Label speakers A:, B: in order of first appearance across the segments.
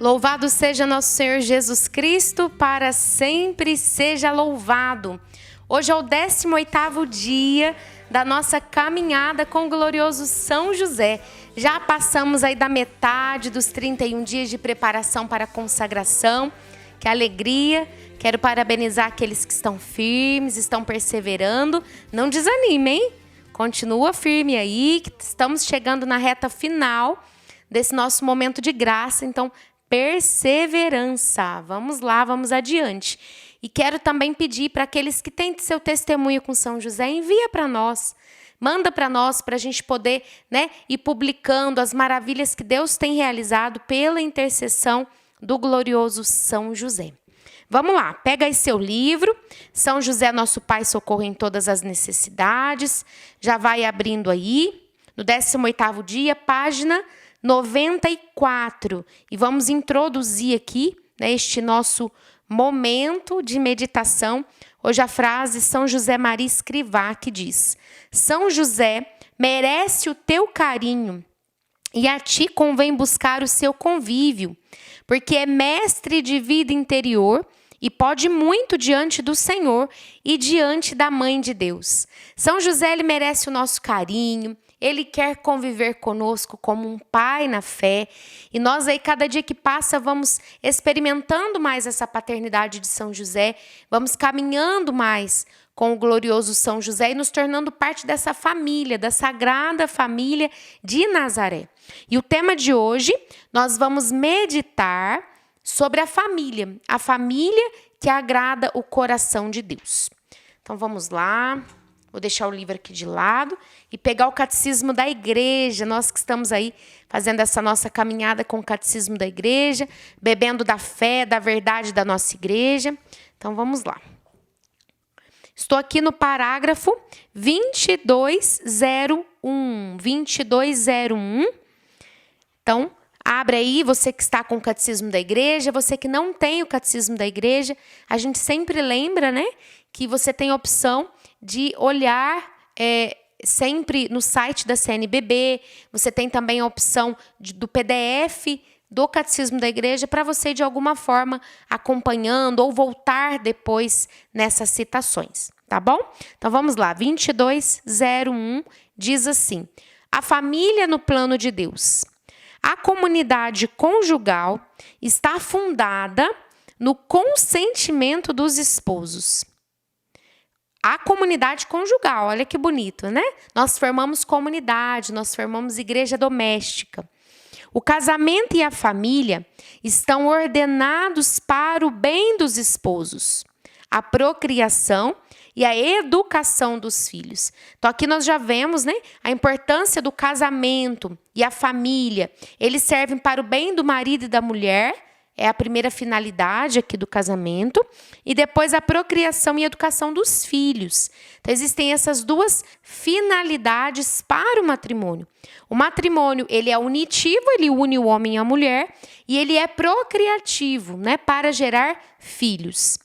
A: Louvado seja nosso Senhor Jesus Cristo, para sempre seja louvado. Hoje é o 18º dia da nossa caminhada com o glorioso São José. Já passamos aí da metade dos 31 dias de preparação para a consagração. Que alegria! Quero parabenizar aqueles que estão firmes, estão perseverando. Não desanimem, continua firme aí, que estamos chegando na reta final desse nosso momento de graça. Então, perseverança. Vamos lá, vamos adiante. E quero também pedir para aqueles que têm seu testemunho com São José, envia para nós. Manda para nós, para a gente poder, ir publicando as maravilhas que Deus tem realizado pela intercessão do glorioso São José. Vamos lá, pega aí seu livro, São José, nosso Pai, socorro em todas as necessidades. Já vai abrindo aí, no 18º dia, página 94. E vamos introduzir aqui, este nosso momento de meditação. Hoje a frase São José Maria Escrivá, que diz: São José merece o teu carinho e a ti convém buscar o seu convívio, porque é mestre de vida interior e pode muito diante do Senhor e diante da Mãe de Deus. São José, ele merece o nosso carinho, ele quer conviver conosco como um pai na fé. E nós aí, cada dia que passa, vamos experimentando mais essa paternidade de São José, vamos caminhando mais com o glorioso São José e nos tornando parte dessa família, da Sagrada Família de Nazaré. E o tema de hoje, nós vamos meditar sobre a família que agrada o coração de Deus. Então vamos lá, vou deixar o livro aqui de lado e pegar o Catecismo da Igreja, nós que estamos aí fazendo essa nossa caminhada com o Catecismo da Igreja, bebendo da fé, da verdade da nossa igreja. Então vamos lá. Estou aqui no parágrafo 2201. 2201. Então, abre aí, você que está com o Catecismo da Igreja, você que não tem o Catecismo da Igreja, a gente sempre lembra, que você tem a opção de olhar sempre no site da CNBB, você tem também a opção do PDF do Catecismo da Igreja para você, de alguma forma, acompanhando ou voltar depois nessas citações, tá bom? Então, vamos lá, 2201 diz assim: a família no plano de Deus. A comunidade conjugal está fundada no consentimento dos esposos. A comunidade conjugal, olha que bonito, Nós formamos comunidade, nós formamos igreja doméstica. O casamento e a família estão ordenados para o bem dos esposos, a procriação e a educação dos filhos. Então, aqui nós já vemos, a importância do casamento e a família. Eles servem para o bem do marido e da mulher, é a primeira finalidade aqui do casamento, e depois a procriação e educação dos filhos. Então, existem essas duas finalidades para o matrimônio. O matrimônio, ele é unitivo, ele une o homem e a mulher, e ele é procriativo, para gerar filhos.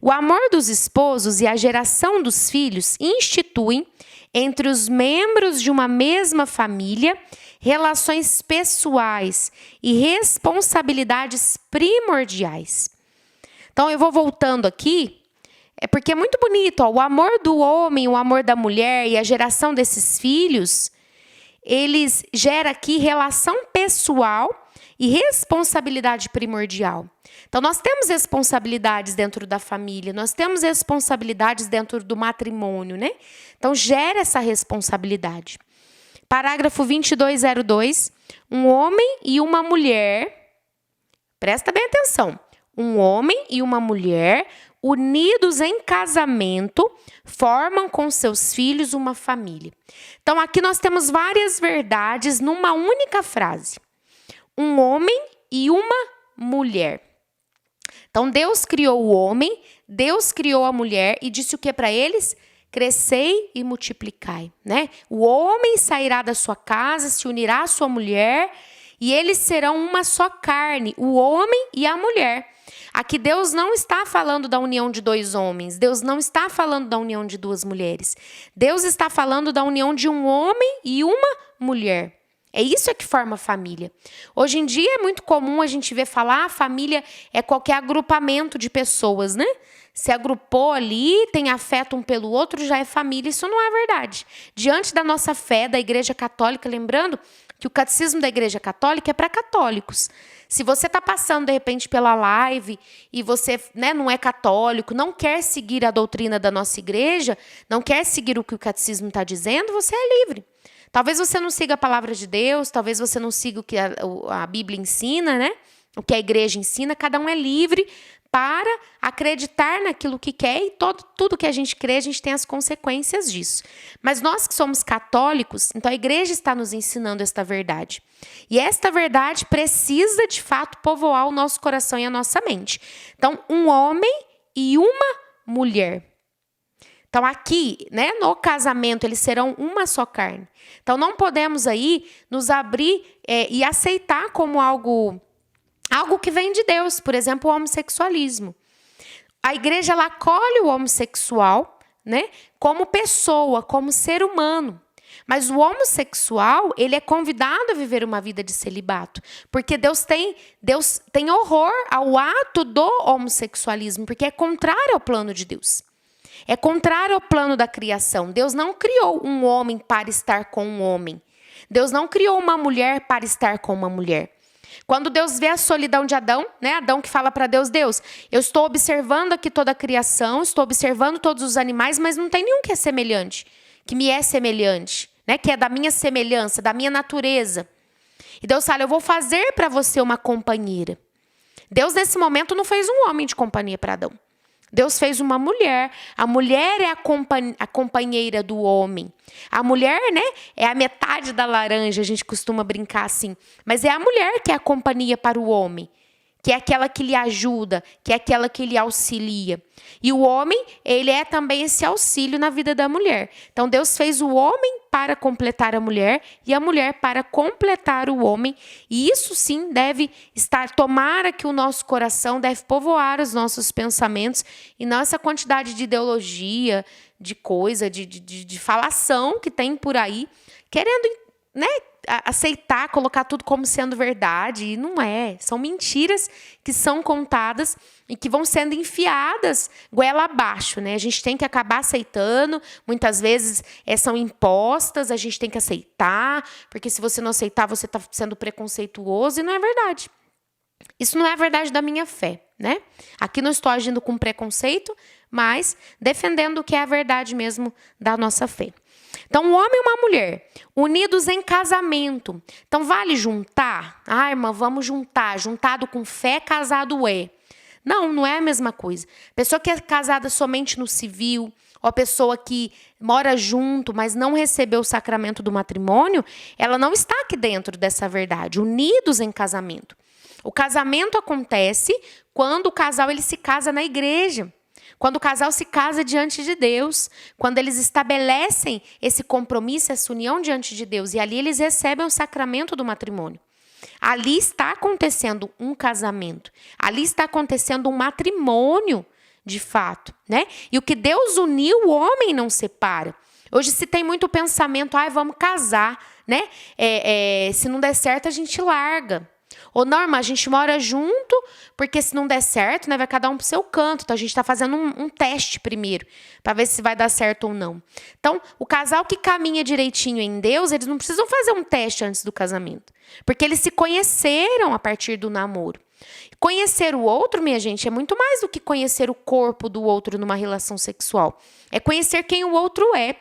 A: O amor dos esposos e a geração dos filhos instituem, entre os membros de uma mesma família, relações pessoais e responsabilidades primordiais. Então, eu vou voltando aqui, porque é muito bonito, o amor do homem, o amor da mulher e a geração desses filhos, eles geram aqui relação pessoal e responsabilidade primordial. Então, nós temos responsabilidades dentro da família, nós temos responsabilidades dentro do matrimônio, Então, gera essa responsabilidade. Parágrafo 2202. Um homem e uma mulher, presta bem atenção, um homem e uma mulher unidos em casamento formam com seus filhos uma família. Então, aqui nós temos várias verdades numa única frase. Um homem e uma mulher. Então, Deus criou o homem, Deus criou a mulher e disse o que para eles? Crescei e multiplicai, O homem sairá da sua casa, se unirá à sua mulher e eles serão uma só carne, o homem e a mulher. Aqui Deus não está falando da união de dois homens, Deus não está falando da união de duas mulheres. Deus está falando da união de um homem e uma mulher. É isso que forma a família. Hoje em dia é muito comum a gente ver falar, família é qualquer agrupamento de pessoas, né? Se agrupou ali, tem afeto um pelo outro, já é família. Isso não é verdade. Diante da nossa fé, da Igreja Católica, lembrando que o catecismo da Igreja Católica é para católicos. Se você está passando, de repente, pela live e você, né, não é católico, não quer seguir a doutrina da nossa igreja, não quer seguir o que o catecismo está dizendo, você é livre. Talvez você não siga a palavra de Deus, talvez você não siga o que a Bíblia ensina, né? O que a igreja ensina, cada um é livre para acreditar naquilo que quer e tudo que a gente crê, a gente tem as consequências disso. Mas nós que somos católicos, então a igreja está nos ensinando esta verdade. E esta verdade precisa, de fato, povoar o nosso coração e a nossa mente. Então, um homem e uma mulher. Então, aqui, né, no casamento, eles serão uma só carne. Então, não podemos aí nos abrir e aceitar como algo que vem de Deus, por exemplo, o homossexualismo. A igreja ela acolhe o homossexual, né, como pessoa, como ser humano. Mas o homossexual, ele é convidado a viver uma vida de celibato, porque Deus tem horror ao ato do homossexualismo, porque é contrário ao plano de Deus. É contrário ao plano da criação. Deus não criou um homem para estar com um homem. Deus não criou uma mulher para estar com uma mulher. Quando Deus vê a solidão de Adão, né? Adão que fala para Deus, eu estou observando aqui toda a criação, estou observando todos os animais, mas não tem nenhum que é semelhante, que me é semelhante, né? Que é da minha semelhança, da minha natureza. E Deus fala, eu vou fazer para você uma companheira. Deus, nesse momento, não fez um homem de companhia para Adão. Deus fez uma mulher. A mulher é a companheira do homem. A mulher, né, é a metade da laranja, a gente costuma brincar assim. Mas é a mulher que é a companhia para o homem, que é aquela que lhe ajuda, que é aquela que lhe auxilia. E o homem, ele é também esse auxílio na vida da mulher. Então, Deus fez o homem para completar a mulher e a mulher para completar o homem. E isso sim deve estar, tomara que o nosso coração deve povoar os nossos pensamentos e não essa quantidade de ideologia, de coisa, de falação que tem por aí, querendo, né, aceitar, colocar tudo como sendo verdade, e não é. São mentiras que são contadas e que vão sendo enfiadas goela abaixo, né? A gente tem que acabar aceitando, muitas vezes são impostas, a gente tem que aceitar, porque se você não aceitar, você está sendo preconceituoso, e não é verdade. Isso não é a verdade da minha fé, né? Aqui não estou agindo com preconceito, mas defendendo o que é a verdade mesmo da nossa fé. Então, um homem e uma mulher, unidos em casamento. Então, vale juntar? Ah, irmã, vamos juntar. Juntado com fé, casado é. Não, não é a mesma coisa. Pessoa que é casada somente no civil, ou a pessoa que mora junto, mas não recebeu o sacramento do matrimônio, ela não está aqui dentro dessa verdade. Unidos em casamento. O casamento acontece quando o casal ele se casa na igreja. Quando o casal se casa diante de Deus, quando eles estabelecem esse compromisso, essa união diante de Deus, e ali eles recebem o sacramento do matrimônio. Ali está acontecendo um casamento, ali está acontecendo um matrimônio, de fato, né? E o que Deus uniu, o homem não separa. Hoje se tem muito pensamento, vamos casar, né? Se não der certo, a gente larga. Ou não, irmã, a gente mora junto, porque se não der certo, né, vai cada um pro seu canto. Então, a gente está fazendo um teste primeiro, para ver se vai dar certo ou não. Então, o casal que caminha direitinho em Deus, eles não precisam fazer um teste antes do casamento. Porque eles se conheceram a partir do namoro. Conhecer o outro, minha gente, é muito mais do que conhecer o corpo do outro numa relação sexual. É conhecer quem o outro é,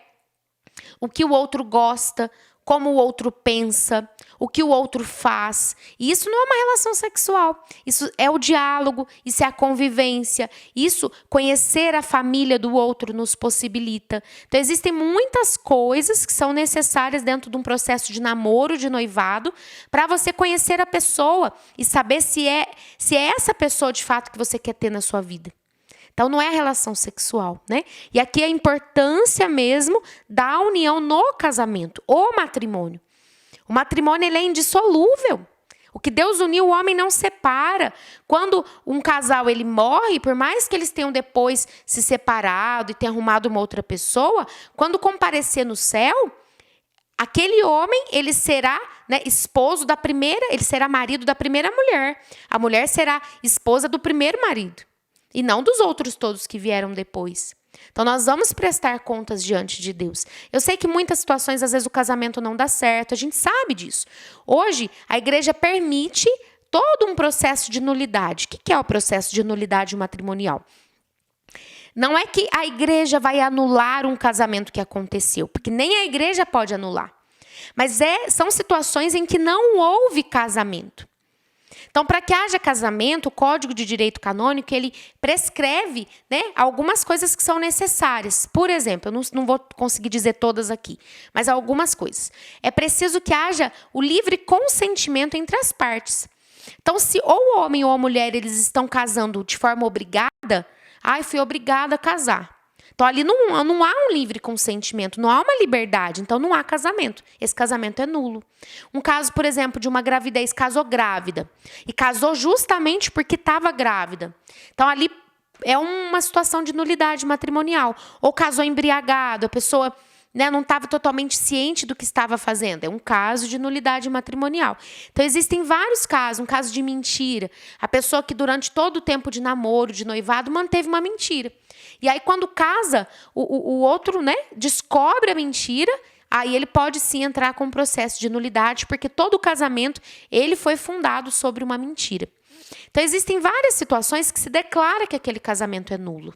A: o que o outro gosta, como o outro pensa, o que o outro faz. E isso não é uma relação sexual. Isso é o diálogo, isso é a convivência. Isso, conhecer a família do outro nos possibilita. Então, existem muitas coisas que são necessárias dentro de um processo de namoro, de noivado, para você conhecer a pessoa e saber se é essa pessoa, de fato, que você quer ter na sua vida. Então, não é a relação sexual, né? E aqui a importância mesmo da união no casamento, o matrimônio. O matrimônio, ele é indissolúvel. O que Deus uniu, o homem não separa. Quando um casal ele morre, por mais que eles tenham depois se separado e tenham arrumado uma outra pessoa, quando comparecer no céu, aquele homem, ele será né, esposo da primeira, ele será marido da primeira mulher. A mulher será esposa do primeiro marido. E não dos outros todos que vieram depois. Então, nós vamos prestar contas diante de Deus. Eu sei que em muitas situações, às vezes, o casamento não dá certo. A gente sabe disso. Hoje, a igreja permite todo um processo de nulidade. O que é o processo de nulidade matrimonial? Não é que a igreja vai anular um casamento que aconteceu, porque nem a igreja pode anular. Mas são situações em que não houve casamento. Então, para que haja casamento, o Código de Direito Canônico, ele prescreve, né, algumas coisas que são necessárias. Por exemplo, eu não vou conseguir dizer todas aqui, mas algumas coisas. É preciso que haja o livre consentimento entre as partes. Então, se ou o homem ou a mulher eles estão casando de forma obrigada, fui obrigada a casar. Então, ali não há um livre consentimento, não há uma liberdade, então não há casamento. Esse casamento é nulo. Um caso, por exemplo, de uma gravidez, casou grávida. E casou justamente porque estava grávida. Então, ali é uma situação de nulidade matrimonial. Ou casou embriagado, a pessoa, né, não estava totalmente ciente do que estava fazendo. É um caso de nulidade matrimonial. Então, existem vários casos. Um caso de mentira. A pessoa que durante todo o tempo de namoro, de noivado, manteve uma mentira. E aí, quando casa, o outro, né, descobre a mentira, aí ele pode sim entrar com um processo de nulidade, porque todo o casamento ele foi fundado sobre uma mentira. Então, existem várias situações que se declara que aquele casamento é nulo.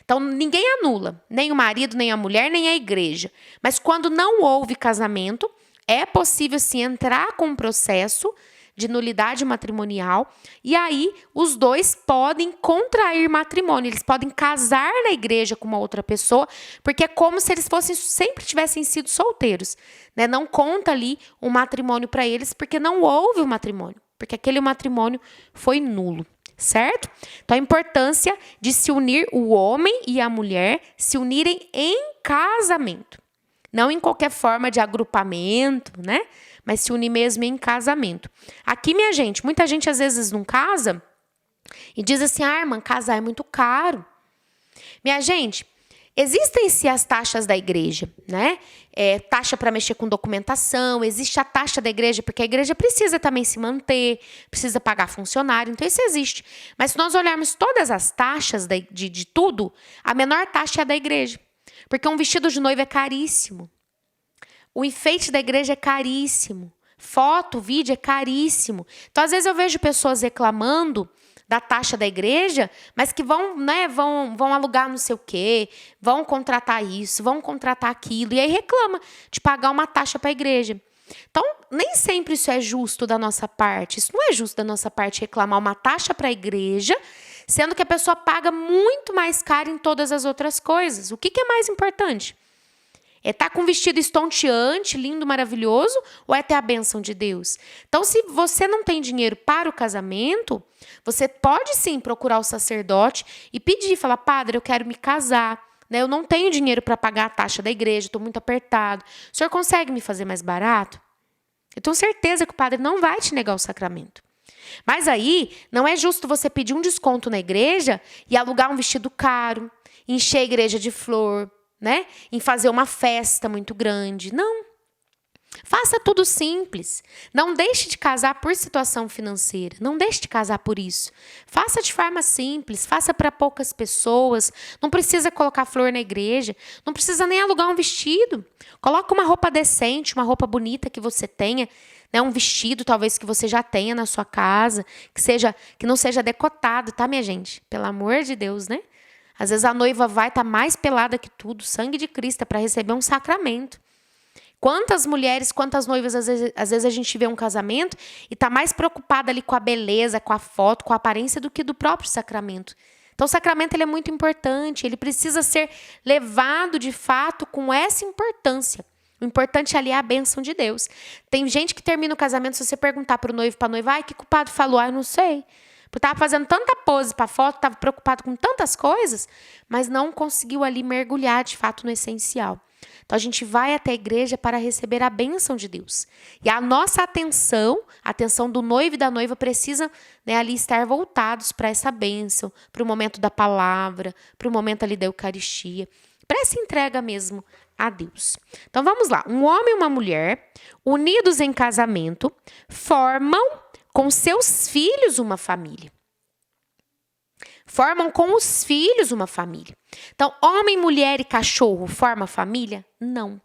A: Então, ninguém anula, nem o marido, nem a mulher, nem a igreja. Mas quando não houve casamento, é possível sim entrar com um processo de nulidade matrimonial, e aí os dois podem contrair matrimônio, eles podem casar na igreja com uma outra pessoa, porque é como se eles sempre tivessem sido solteiros, né? Não conta ali um matrimônio para eles, porque não houve um matrimônio, porque aquele matrimônio foi nulo, certo? Então, a importância de se unir o homem e a mulher, se unirem em casamento, não em qualquer forma de agrupamento, né? Mas se unir mesmo em casamento. Aqui, minha gente, muita gente às vezes não casa e diz assim, irmã, casar é muito caro. Minha gente, existem-se as taxas da igreja, né? Taxa para mexer com documentação, existe a taxa da igreja, porque a igreja precisa também se manter, precisa pagar funcionário, então isso existe. Mas se nós olharmos todas as taxas de tudo, a menor taxa é a da igreja. Porque um vestido de noiva é caríssimo. O enfeite da igreja é caríssimo. Foto, vídeo é caríssimo. Então, às vezes eu vejo pessoas reclamando da taxa da igreja, mas que vão alugar não sei o quê, vão contratar isso, vão contratar aquilo, e aí reclama de pagar uma taxa para a igreja. Então, nem sempre isso é justo da nossa parte. Isso não é justo da nossa parte reclamar uma taxa para a igreja, sendo que a pessoa paga muito mais caro em todas as outras coisas. O que é mais importante? É estar com um vestido estonteante, lindo, maravilhoso, ou é ter a bênção de Deus? Então, se você não tem dinheiro para o casamento, você pode sim procurar o sacerdote e pedir, falar, padre, eu quero me casar, né? Eu não tenho dinheiro para pagar a taxa da igreja, estou muito apertado. O senhor consegue me fazer mais barato? Eu tenho certeza que o padre não vai te negar o sacramento. Mas aí, não é justo você pedir um desconto na igreja e alugar um vestido caro, encher a igreja de flor, né? Em fazer uma festa muito grande. Não. Faça tudo simples. Não deixe de casar por situação financeira. Não deixe de casar por isso. Faça de forma simples. Faça para poucas pessoas. Não precisa colocar flor na igreja. Não precisa nem alugar um vestido. Coloca uma roupa decente, uma roupa bonita que você tenha. Né? Um vestido talvez que você já tenha na sua casa. Que não seja decotado, tá, minha gente? Pelo amor de Deus, né? Às vezes a noiva vai estar mais pelada que tudo, sangue de Cristo, para receber um sacramento. Quantas mulheres, quantas noivas, às vezes a gente vê um casamento e está mais preocupada ali com a beleza, com a foto, com a aparência do que do próprio sacramento. Então o sacramento ele é muito importante, ele precisa ser levado de fato com essa importância. O importante ali é a bênção de Deus. Tem gente que termina o casamento, se você perguntar para o noivo, para a noiva, o que o padre falou? Eu não sei. Porque estava fazendo tanta pose para foto, estava preocupado com tantas coisas, mas não conseguiu ali mergulhar de fato no essencial. Então, a gente vai até a igreja para receber a bênção de Deus. E a nossa atenção, a atenção do noivo e da noiva precisa, né, ali estar voltados para essa bênção, para o momento da palavra, para o momento ali da Eucaristia, para essa entrega mesmo a Deus. Então vamos lá. Um homem e uma mulher, unidos em casamento, formam com seus filhos uma família. Formam com os filhos uma família. Então, homem, mulher e cachorro forma família? Não.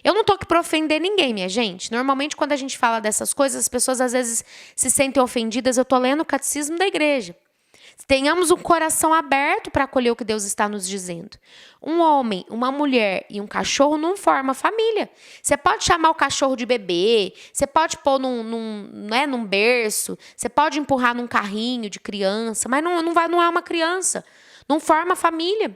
A: Eu não tô aqui para ofender ninguém, minha gente. Normalmente, quando a gente fala dessas coisas, as pessoas às vezes se sentem ofendidas. Eu tô lendo o catecismo da igreja. Tenhamos um coração aberto para acolher o que Deus está nos dizendo. Um homem, uma mulher e um cachorro não formam família. Você pode chamar o cachorro de bebê, você pode pôr num berço, você pode empurrar num carrinho de criança, mas não é uma criança. Não forma família.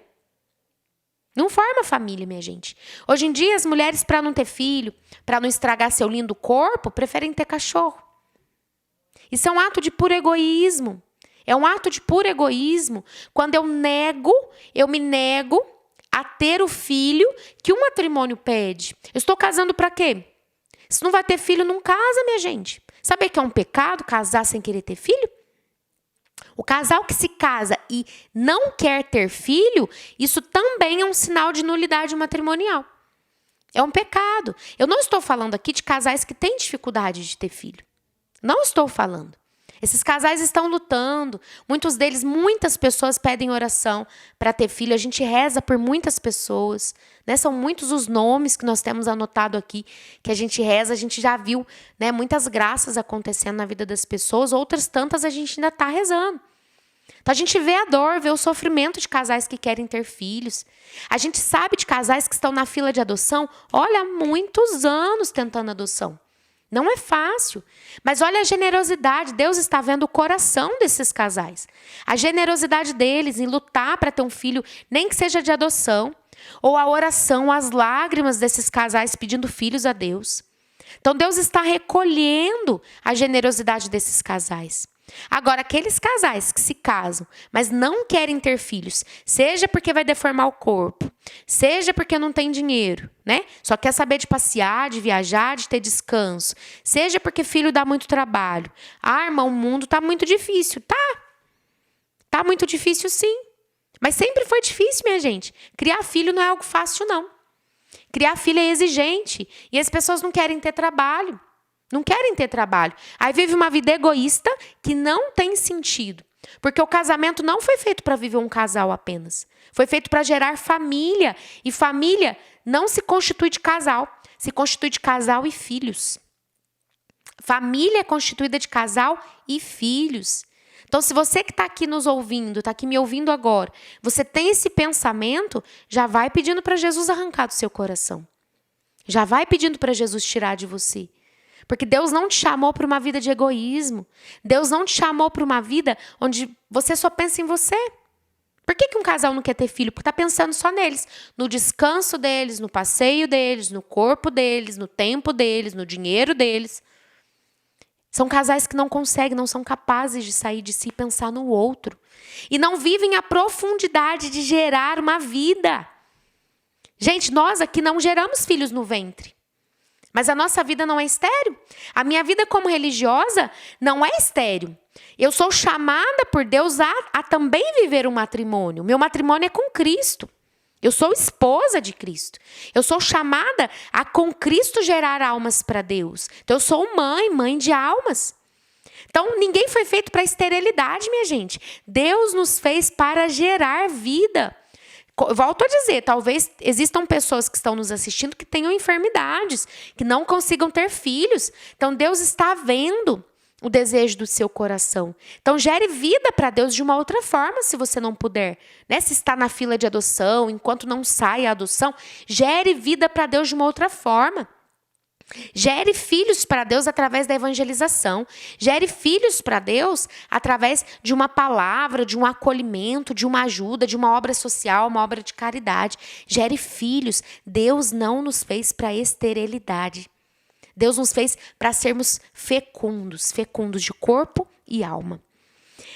A: Não forma família, minha gente. Hoje em dia, as mulheres, para não ter filho, para não estragar seu lindo corpo, preferem ter cachorro. Isso é um ato de puro egoísmo. É um ato de puro egoísmo quando eu me nego a ter o filho que o matrimônio pede. Eu estou casando para quê? Se não vai ter filho, não casa, minha gente. Sabe que é um pecado casar sem querer ter filho? O casal que se casa e não quer ter filho, isso também é um sinal de nulidade matrimonial. É um pecado. Eu não estou falando aqui de casais que têm dificuldade de ter filho. Não estou falando. Esses casais estão lutando. Muitas pessoas pedem oração para ter filho. A gente reza por muitas pessoas, né? São muitos os nomes que nós temos anotado aqui, que a gente reza. A gente já viu, né, muitas graças acontecendo na vida das pessoas. Outras tantas a gente ainda está rezando. Então a gente vê a dor, vê o sofrimento de casais que querem ter filhos. A gente sabe de casais que estão na fila de adoção, olha, há muitos anos tentando adoção. Não é fácil, mas olha a generosidade. Deus está vendo o coração desses casais. A generosidade deles em lutar para ter um filho, nem que seja de adoção. Ou a oração, as lágrimas desses casais pedindo filhos a Deus. Então Deus está recolhendo a generosidade desses casais. Agora, aqueles casais que se casam, mas não querem ter filhos, seja porque vai deformar o corpo, seja porque não tem dinheiro, né? Só quer saber de passear, de viajar, de ter descanso, seja porque filho dá muito trabalho. Ah, irmão, o mundo tá muito difícil. Tá muito difícil sim. Mas sempre foi difícil, minha gente. Criar filho não é algo fácil, não. Criar filho é exigente e as pessoas não querem ter trabalho. Não querem ter trabalho. Aí vive uma vida egoísta que não tem sentido. Porque o casamento não foi feito para viver um casal apenas. Foi feito para gerar família. E família não se constitui de casal. Se constitui de casal e filhos. Família é constituída de casal e filhos. Então, se você que está aqui nos ouvindo, está aqui me ouvindo agora, você tem esse pensamento, já vai pedindo para Jesus arrancar do seu coração. Já vai pedindo para Jesus tirar de você. Porque Deus não te chamou para uma vida de egoísmo. Deus não te chamou para uma vida onde você só pensa em você. Por que um casal não quer ter filho? Porque está pensando só neles. No descanso deles, no passeio deles, no corpo deles, no tempo deles, no dinheiro deles. São casais que não conseguem, não são capazes de sair de si e pensar no outro. E não vivem a profundidade de gerar uma vida. Gente, nós aqui não geramos filhos no ventre. Mas a nossa vida não é estéril. A minha vida como religiosa não é estéril. Eu sou chamada por Deus a também viver um matrimônio. Meu matrimônio é com Cristo. Eu sou esposa de Cristo. Eu sou chamada a com Cristo gerar almas para Deus. Então eu sou mãe de almas. Então ninguém foi feito para esterilidade, minha gente. Deus nos fez para gerar vida. Volto a dizer, talvez existam pessoas que estão nos assistindo que tenham enfermidades, que não consigam ter filhos. Então, Deus está vendo o desejo do seu coração. Então, gere vida para Deus de uma outra forma, se você não puder. Né? Se está na fila de adoção, enquanto não sai a adoção, gere vida para Deus de uma outra forma. Gere filhos para Deus através da evangelização. Gere filhos para Deus através de uma palavra, de um acolhimento, de uma ajuda, de uma obra social, uma obra de caridade. Gere filhos. Deus não nos fez para esterilidade. Deus nos fez para sermos fecundos, fecundos de corpo e alma.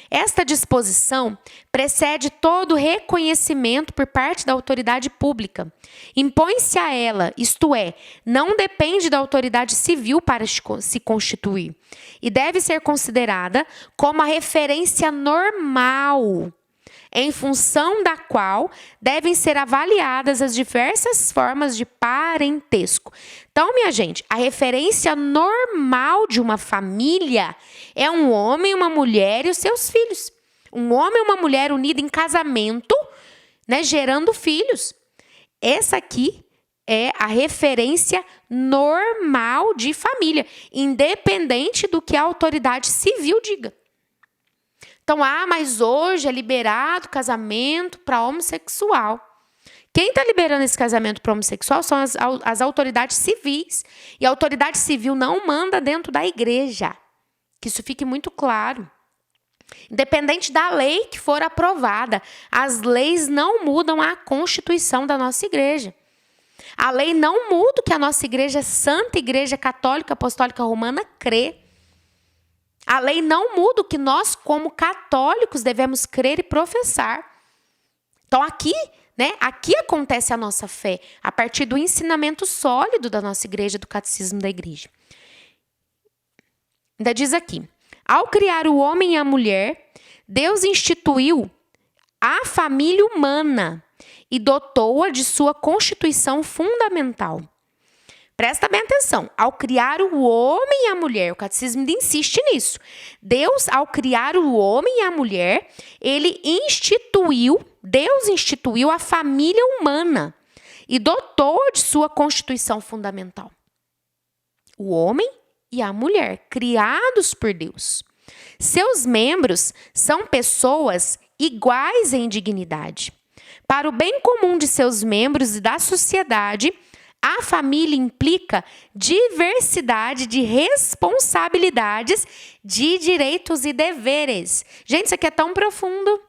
A: Esta disposição precede todo reconhecimento por parte da autoridade pública. Impõe-se a ela, isto é, não depende da autoridade civil para se constituir, e deve ser considerada como a referência normal. em função da qual devem ser avaliadas as diversas formas de parentesco. Então, minha gente, a referência normal de uma família é um homem, uma mulher e os seus filhos. Um homem e uma mulher unidos em casamento, né, gerando filhos. Essa aqui é a referência normal de família, independente do que a autoridade civil diga. Então, mas hoje é liberado casamento para homossexual. Quem está liberando esse casamento para homossexual são as autoridades civis. E a autoridade civil não manda dentro da igreja. Que isso fique muito claro. Independente da lei que for aprovada, as leis não mudam a constituição da nossa igreja. A lei não muda o que a nossa igreja, Santa Igreja Católica Apostólica Romana, crê. A lei não muda o que nós, como católicos, devemos crer e professar. Então, aqui acontece a nossa fé, a partir do ensinamento sólido da nossa igreja, do catecismo da igreja. Ainda diz aqui, ao criar o homem e a mulher, Deus instituiu a família humana e dotou-a de sua constituição fundamental. Presta bem atenção. Ao criar o homem e a mulher, o catecismo ainda insiste nisso. Deus, ao criar o homem e a mulher, Deus instituiu a família humana e dotou-a de sua constituição fundamental. O homem e a mulher, criados por Deus. Seus membros são pessoas iguais em dignidade. Para o bem comum de seus membros e da sociedade, a família implica diversidade de responsabilidades, de direitos e deveres. Gente, isso aqui é tão profundo.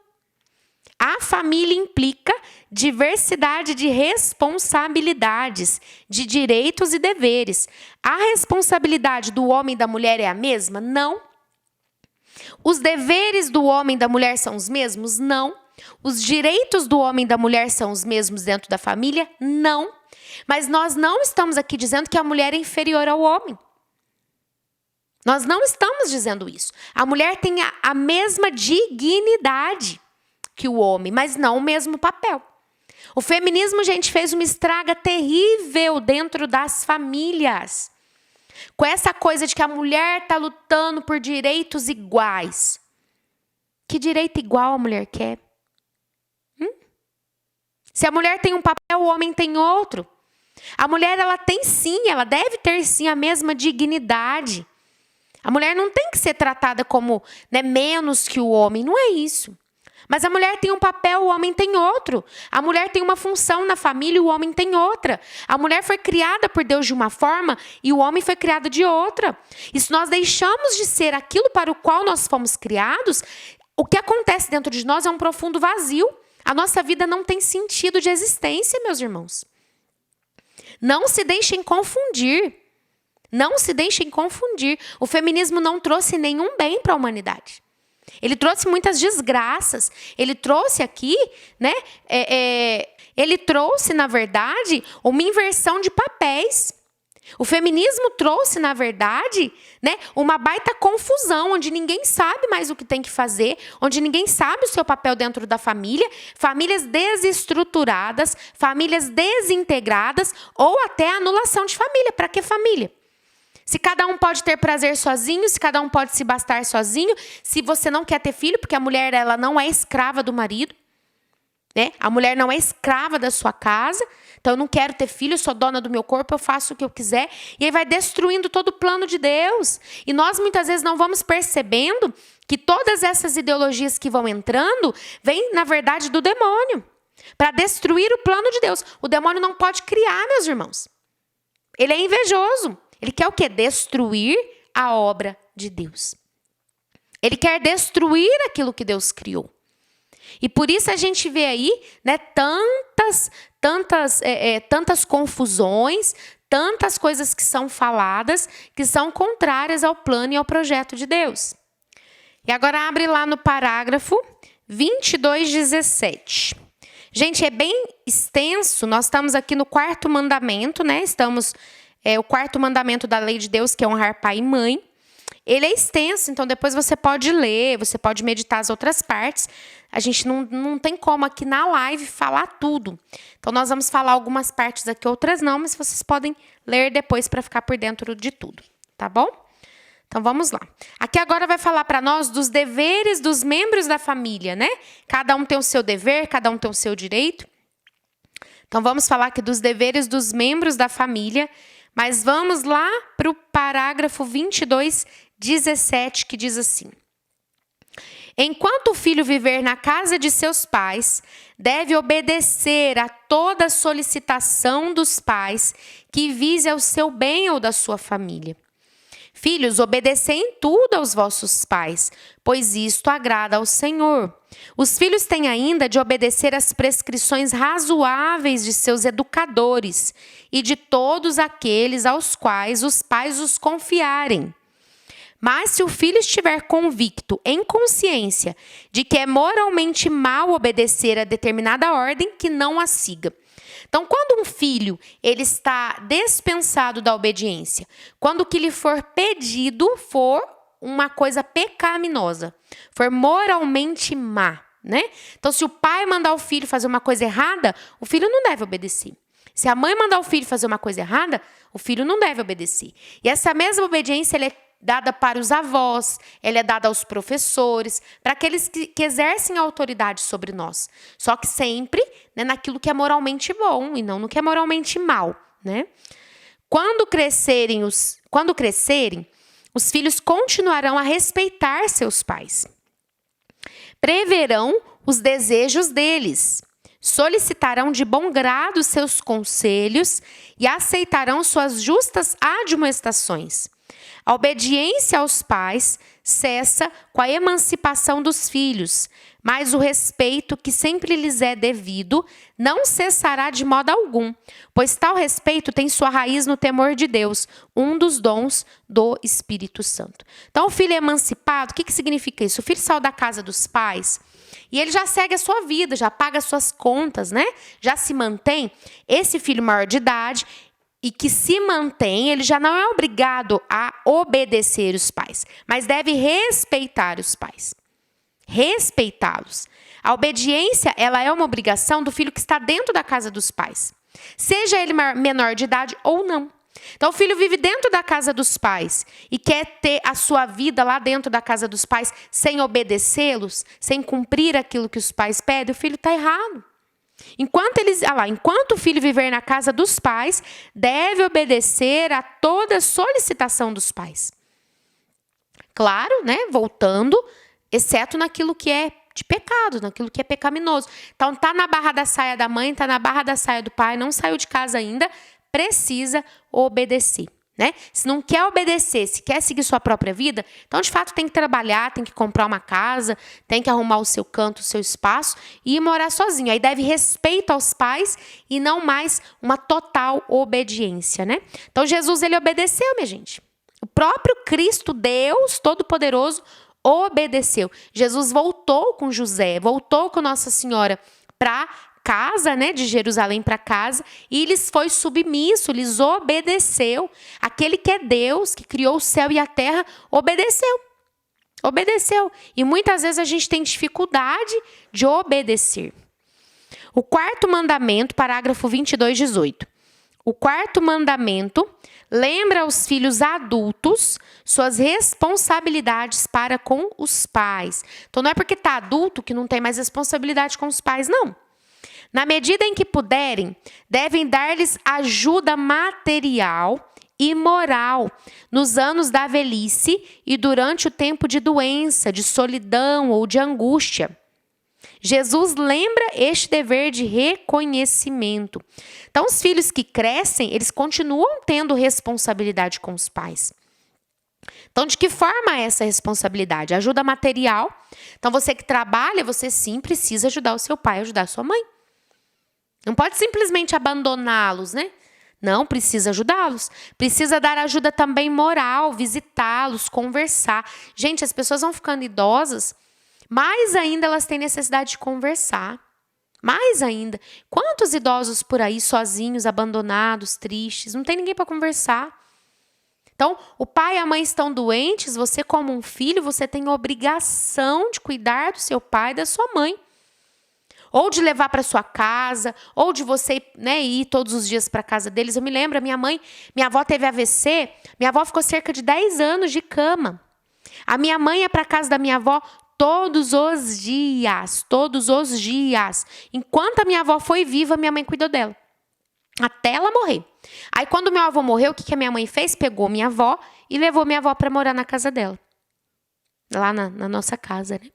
A: A família implica diversidade de responsabilidades, de direitos e deveres. A responsabilidade do homem e da mulher é a mesma? Não. Os deveres do homem e da mulher são os mesmos? Não. Os direitos do homem e da mulher são os mesmos dentro da família? Não. Mas nós não estamos aqui dizendo que a mulher é inferior ao homem. Nós não estamos dizendo isso. A mulher tem a mesma dignidade que o homem, mas não o mesmo papel. O feminismo, gente, fez uma estraga terrível dentro das famílias. Com essa coisa de que a mulher está lutando por direitos iguais. Que direito igual a mulher quer? Se a mulher tem um papel, o homem tem outro. A mulher, ela tem sim, ela deve ter sim a mesma dignidade. A mulher não tem que ser tratada como, menos que o homem, não é isso. Mas a mulher tem um papel, o homem tem outro. A mulher tem uma função na família, o homem tem outra. A mulher foi criada por Deus de uma forma e o homem foi criado de outra. E se nós deixamos de ser aquilo para o qual nós fomos criados, o que acontece dentro de nós é um profundo vazio. A nossa vida não tem sentido de existência, meus irmãos. Não se deixem confundir. Não se deixem confundir. O feminismo não trouxe nenhum bem para a humanidade. Ele trouxe muitas desgraças. Ele trouxe aqui, ele trouxe, na verdade, uma inversão de papéis. O feminismo trouxe, na verdade, uma baita confusão, onde ninguém sabe mais o que tem que fazer, onde ninguém sabe o seu papel dentro da família, famílias desestruturadas, famílias desintegradas ou até anulação de família. Para que família? Se cada um pode ter prazer sozinho, se cada um pode se bastar sozinho, se você não quer ter filho, porque a mulher ela não é escrava do marido, a mulher não é escrava da sua casa, então eu não quero ter filho, eu sou dona do meu corpo, eu faço o que eu quiser, e aí vai destruindo todo o plano de Deus. E nós muitas vezes não vamos percebendo que todas essas ideologias que vão entrando, vêm na verdade do demônio, para destruir o plano de Deus. O demônio não pode criar, meus irmãos. Ele é invejoso. Ele quer o quê? Destruir a obra de Deus. Ele quer destruir aquilo que Deus criou. E por isso a gente vê aí, tantas confusões, tantas coisas que são faladas, que são contrárias ao plano e ao projeto de Deus. E agora abre lá no parágrafo 22:17. Gente, é bem extenso, nós estamos aqui no 4º mandamento, o 4º mandamento da lei de Deus, que é honrar pai e mãe. ele é extenso, então depois você pode ler, você pode meditar as outras partes. A gente não tem como aqui na live falar tudo. Então nós vamos falar algumas partes aqui, outras não, mas vocês podem ler depois para ficar por dentro de tudo, tá bom? Então vamos lá. Aqui agora vai falar para nós dos deveres dos membros da família, né? Cada um tem o seu dever, cada um tem o seu direito. Então vamos falar aqui dos deveres dos membros da família, mas vamos lá para o parágrafo 22, 17, que diz assim: enquanto o filho viver na casa de seus pais, deve obedecer a toda solicitação dos pais que vise ao seu bem ou da sua família. Filhos, obedecei em tudo aos vossos pais, pois isto agrada ao Senhor. Os filhos têm ainda de obedecer às prescrições razoáveis de seus educadores e de todos aqueles aos quais os pais os confiarem. Mas se o filho estiver convicto, em consciência, de que é moralmente mal obedecer a determinada ordem, que não a siga. Então, quando um filho ele está dispensado da obediência, quando o que lhe for pedido for uma coisa pecaminosa, for moralmente má, né? Então, se o pai mandar o filho fazer uma coisa errada, o filho não deve obedecer. Se a mãe mandar o filho fazer uma coisa errada, o filho não deve obedecer. E essa mesma obediência ela é dada para os avós, ela é dada aos professores, para aqueles que exercem autoridade sobre nós. Só que sempre, né, naquilo que é moralmente bom e não no que é moralmente mal, né? Quando crescerem, os filhos continuarão a respeitar seus pais. Preverão os desejos deles, solicitarão de bom grado seus conselhos e aceitarão suas justas admoestações. A obediência aos pais cessa com a emancipação dos filhos, mas o respeito que sempre lhes é devido não cessará de modo algum, pois tal respeito tem sua raiz no temor de Deus, um dos dons do Espírito Santo. Então, o filho é emancipado, o que significa isso? O filho saiu da casa dos pais e ele já segue a sua vida, já paga as suas contas, né? Já se mantém. Esse filho maior de idade e que se mantém, ele já não é obrigado a obedecer os pais, mas deve respeitar os pais. Respeitá-los. A obediência, ela é uma obrigação do filho que está dentro da casa dos pais, seja ele menor de idade ou não. Então, o filho vive dentro da casa dos pais e quer ter a sua vida lá dentro da casa dos pais sem obedecê-los, sem cumprir aquilo que os pais pedem, o filho está errado. Enquanto o filho viver na casa dos pais, deve obedecer a toda solicitação dos pais. Claro, né? Voltando, exceto naquilo que é de pecado, naquilo que é pecaminoso. Então, tá na barra da saia da mãe, tá na barra da saia do pai, não saiu de casa ainda, precisa obedecer. Né? Se não quer obedecer, se quer seguir sua própria vida, então de fato tem que trabalhar, tem que comprar uma casa, tem que arrumar o seu canto, o seu espaço e ir morar sozinho. Aí deve respeito aos pais e não mais uma total obediência, né? Então Jesus ele obedeceu, minha gente. O próprio Cristo, Deus Todo-Poderoso, obedeceu. Jesus voltou com José, voltou com Nossa Senhora para casa, né, de Jerusalém para casa, e lhes foi submisso, lhes obedeceu. Aquele que é Deus, que criou o céu e a terra, obedeceu. Obedeceu. E muitas vezes a gente tem dificuldade de obedecer. O quarto mandamento, parágrafo 22, 18. O quarto mandamento lembra aos filhos adultos suas responsabilidades para com os pais. Então não é porque está adulto que não tem mais responsabilidade com os pais, não. Na medida em que puderem, devem dar-lhes ajuda material e moral nos anos da velhice e durante o tempo de doença, de solidão ou de angústia. Jesus lembra este dever de reconhecimento. Então, os filhos que crescem, eles continuam tendo responsabilidade com os pais. Então, de que forma é essa responsabilidade? Ajuda material. Então, você que trabalha, você sim precisa ajudar o seu pai, ajudar a sua mãe. Não pode simplesmente abandoná-los, né? Não, precisa ajudá-los. Precisa dar ajuda também moral, visitá-los, conversar. Gente, as pessoas vão ficando idosas, mais ainda elas têm necessidade de conversar. Mais ainda. Quantos idosos por aí sozinhos, abandonados, tristes, não tem ninguém para conversar? Então, o pai e a mãe estão doentes, você como um filho, você tem obrigação de cuidar do seu pai e da sua mãe. Ou de levar para sua casa, ou de você, né, ir todos os dias para a casa deles. Eu me lembro, minha avó teve AVC, minha avó ficou cerca de 10 anos de cama. A minha mãe ia para a casa da minha avó todos os dias. Enquanto a minha avó foi viva, minha mãe cuidou dela. Até ela morrer. Aí, quando meu avô morreu, o que a minha mãe fez? Pegou minha avó e levou minha avó para morar na casa dela. Lá na nossa casa, né?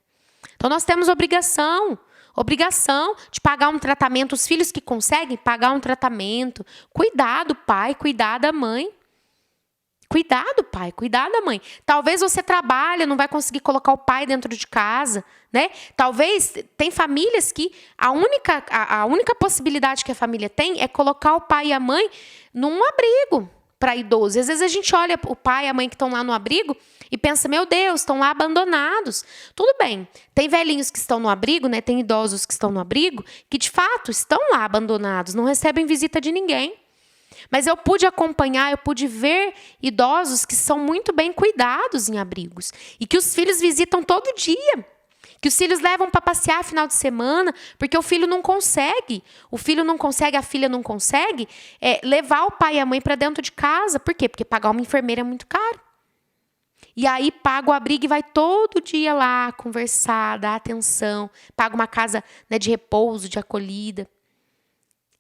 A: Então, nós temos obrigação de pagar um tratamento. Os filhos que conseguem pagar um tratamento. Cuidar do pai, cuidar da mãe. Cuidar do pai, cuidar da mãe. Talvez você trabalha, não vai conseguir colocar o pai dentro de casa, né? Talvez, tem famílias que a única possibilidade que a família tem é colocar o pai e a mãe num abrigo para idosos. Às vezes a gente olha o pai e a mãe que estão lá no abrigo e pensa, meu Deus, estão lá abandonados. Tudo bem, tem velhinhos que estão no abrigo, né? Tem idosos que estão no abrigo, que de fato estão lá abandonados, não recebem visita de ninguém. Mas eu pude acompanhar, eu pude ver idosos que são muito bem cuidados em abrigos. E que os filhos visitam todo dia. Que os filhos levam para passear final de semana, porque o filho não consegue. O filho não consegue, a filha não consegue levar o pai e a mãe para dentro de casa. Por quê? Porque pagar uma enfermeira é muito caro. E aí paga o abrigo e vai todo dia lá conversar, dar atenção. Paga uma casa, né, de repouso, de acolhida.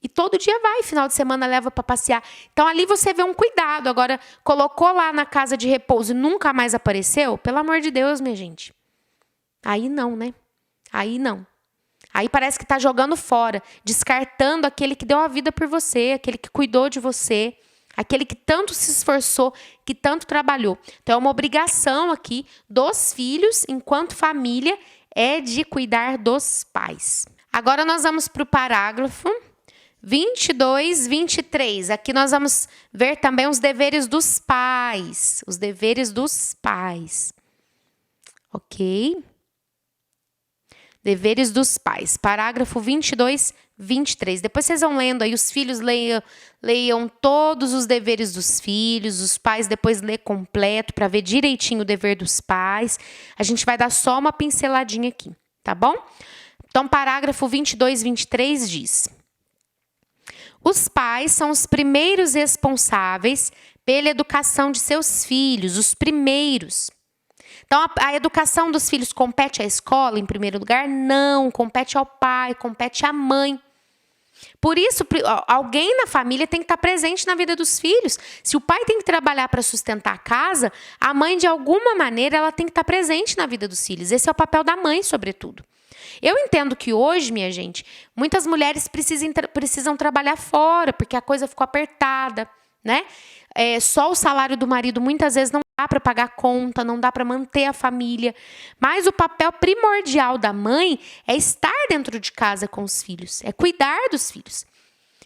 A: E todo dia vai, final de semana leva para passear. Então, ali você vê um cuidado. Agora, colocou lá na casa de repouso e nunca mais apareceu? Pelo amor de Deus, minha gente. Aí não, né? Aí não. Aí parece que está jogando fora, descartando aquele que deu a vida por você, aquele que cuidou de você, aquele que tanto se esforçou, que tanto trabalhou. Então, é uma obrigação aqui dos filhos, enquanto família, é de cuidar dos pais. Agora, nós vamos para o parágrafo 22, 23. Aqui nós vamos ver também os deveres dos pais. Os deveres dos pais. Ok? Deveres dos pais. Parágrafo 22, 23. Depois vocês vão lendo aí, os filhos leiam todos os deveres dos filhos, os pais depois lê completo para ver direitinho o dever dos pais. A gente vai dar só uma pinceladinha aqui, tá bom? Então, parágrafo 22, 23 diz: os pais são os primeiros responsáveis pela educação de seus filhos, os primeiros. Então, a educação dos filhos compete à escola, em primeiro lugar? Não, compete ao pai, compete à mãe. Por isso, alguém na família tem que estar presente na vida dos filhos. Se o pai tem que trabalhar para sustentar a casa, a mãe, de alguma maneira, ela tem que estar presente na vida dos filhos. Esse é o papel da mãe, sobretudo. Eu entendo que hoje, minha gente, muitas mulheres precisam trabalhar fora, porque a coisa ficou apertada, né? Só o salário do marido muitas vezes não dá para pagar conta, não dá para manter a família. Mas o papel primordial da mãe é estar dentro de casa com os filhos, é cuidar dos filhos.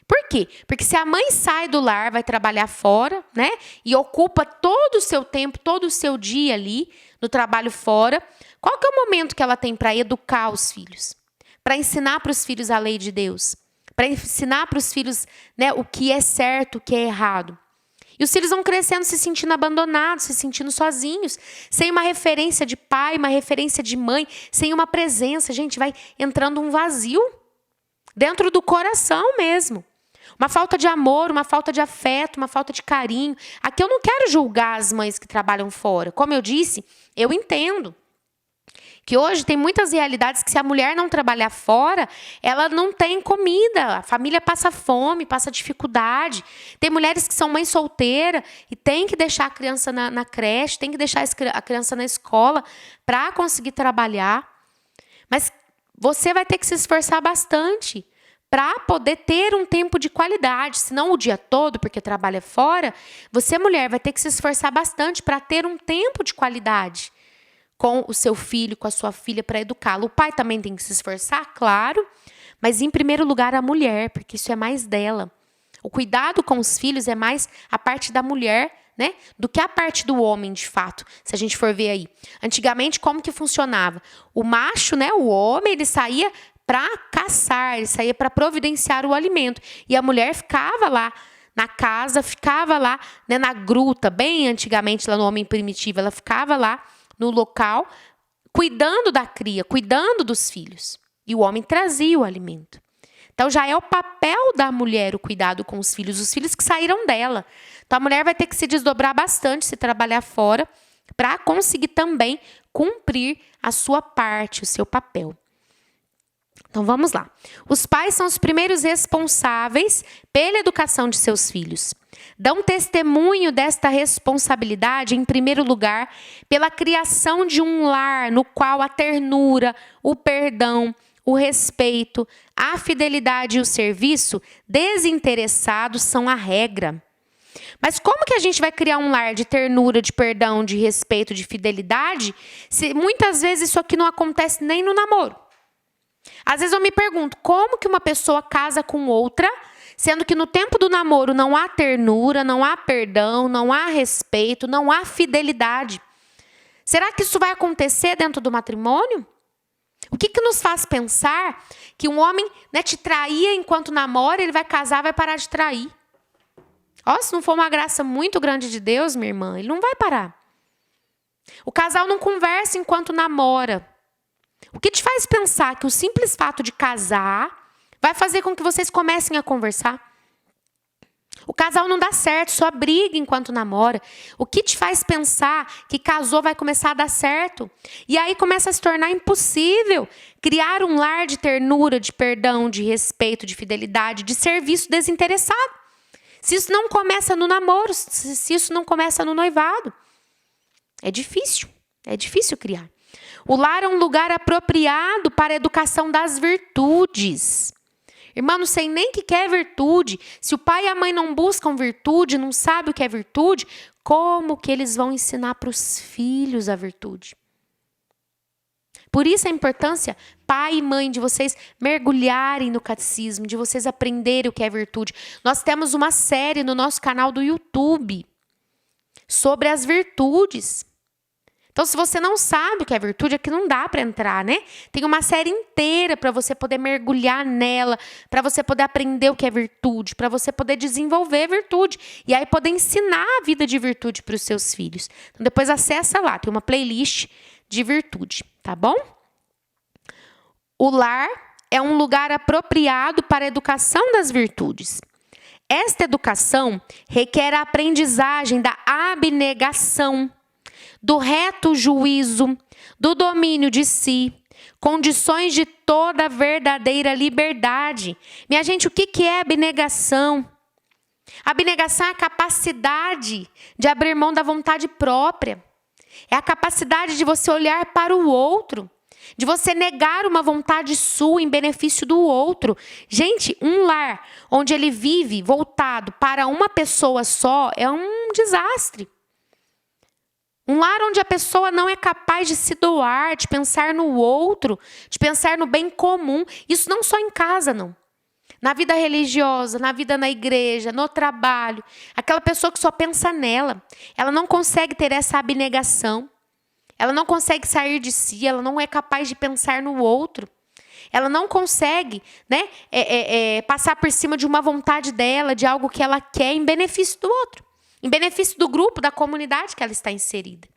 A: Por quê? Porque se a mãe sai do lar, vai trabalhar fora, né? E ocupa todo o seu tempo, todo o seu dia ali, no trabalho fora, qual que é o momento que ela tem para educar os filhos? Para ensinar para os filhos a lei de Deus? Para ensinar para os filhos, né, o que é certo, o que é errado? E os filhos vão crescendo, se sentindo abandonados, se sentindo sozinhos, sem uma referência de pai, uma referência de mãe, sem uma presença. Gente, vai entrando um vazio dentro do coração mesmo. Uma falta de amor, uma falta de afeto, uma falta de carinho. Aqui eu não quero julgar as mães que trabalham fora. Como eu disse, eu entendo que hoje tem muitas realidades que se a mulher não trabalhar fora, ela não tem comida, a família passa fome, passa dificuldade. Tem mulheres que são mãe solteira e tem que deixar a criança na creche, tem que deixar a criança na escola para conseguir trabalhar. Mas você vai ter que se esforçar bastante para poder ter um tempo de qualidade, senão o dia todo, porque trabalha fora, você, mulher, vai ter que se esforçar bastante para ter um tempo de qualidade com o seu filho, com a sua filha, para educá-lo. O pai também tem que se esforçar, claro, mas em primeiro lugar a mulher, porque isso é mais dela. O cuidado com os filhos é mais a parte da mulher, né, do que a parte do homem, de fato, se a gente for ver aí. Antigamente, como que funcionava? O macho, né, o homem, ele saía para caçar, ele saía para providenciar o alimento. E a mulher ficava lá na casa, ficava lá, né, na gruta, bem antigamente lá no homem primitivo, ela ficava lá no local, cuidando da cria, cuidando dos filhos. E o homem trazia o alimento. Então já é o papel da mulher o cuidado com os filhos que saíram dela. Então a mulher vai ter que se desdobrar bastante, se trabalhar fora, para conseguir também cumprir a sua parte, o seu papel. Então vamos lá. Os pais são os primeiros responsáveis pela educação de seus filhos. Dão testemunho desta responsabilidade, em primeiro lugar, pela criação de um lar no qual a ternura, o perdão, o respeito, a fidelidade e o serviço desinteressados são a regra. Mas como que a gente vai criar um lar de ternura, de perdão, de respeito, de fidelidade, se muitas vezes isso aqui não acontece nem no namoro? Às vezes eu me pergunto, como que uma pessoa casa com outra, sendo que no tempo do namoro não há ternura, não há perdão, não há respeito, não há fidelidade? Será que isso vai acontecer dentro do matrimônio? O que nos faz pensar que um homem, né, te traía enquanto namora, ele vai casar, vai parar de trair? Se não for uma graça muito grande de Deus, minha irmã, ele não vai parar. O casal não conversa enquanto namora. O que te faz pensar que o simples fato de casar vai fazer com que vocês comecem a conversar? O casal não dá certo, só briga enquanto namora. O que te faz pensar que casou vai começar a dar certo? E aí começa a se tornar impossível criar um lar de ternura, de perdão, de respeito, de fidelidade, de serviço desinteressado. Se isso não começa no namoro, se isso não começa no noivado, é difícil criar. O lar é um lugar apropriado para a educação das virtudes. Irmã, não sei nem o que é virtude. Se o pai e a mãe não buscam virtude, não sabem o que é virtude, como que eles vão ensinar para os filhos a virtude? Por isso a importância, pai e mãe, de vocês mergulharem no catecismo, de vocês aprenderem o que é virtude. Nós temos uma série no nosso canal do YouTube sobre as virtudes. Então, se você não sabe o que é virtude, aqui não dá para entrar, né? Tem uma série inteira para você poder mergulhar nela, para você poder aprender o que é virtude, para você poder desenvolver virtude e aí poder ensinar a vida de virtude para os seus filhos. Então, depois acessa lá, tem uma playlist de virtude, tá bom? O lar é um lugar apropriado para a educação das virtudes. Esta educação requer a aprendizagem da abnegação, do reto juízo, do domínio de si, condições de toda verdadeira liberdade. Minha gente, o que é abnegação? Abnegação é a capacidade de abrir mão da vontade própria. É a capacidade de você olhar para o outro, de você negar uma vontade sua em benefício do outro. Gente, um lar onde ele vive voltado para uma pessoa só é um desastre. Um lar onde a pessoa não é capaz de se doar, de pensar no outro, de pensar no bem comum. Isso não só em casa, não. Na vida religiosa, na vida na igreja, no trabalho. Aquela pessoa que só pensa nela. Ela não consegue ter essa abnegação. Ela não consegue sair de si. Ela não é capaz de pensar no outro. Ela não consegue, né, passar por cima de uma vontade dela, de algo que ela quer em benefício do outro. Em benefício do grupo, da comunidade que ela está inserida.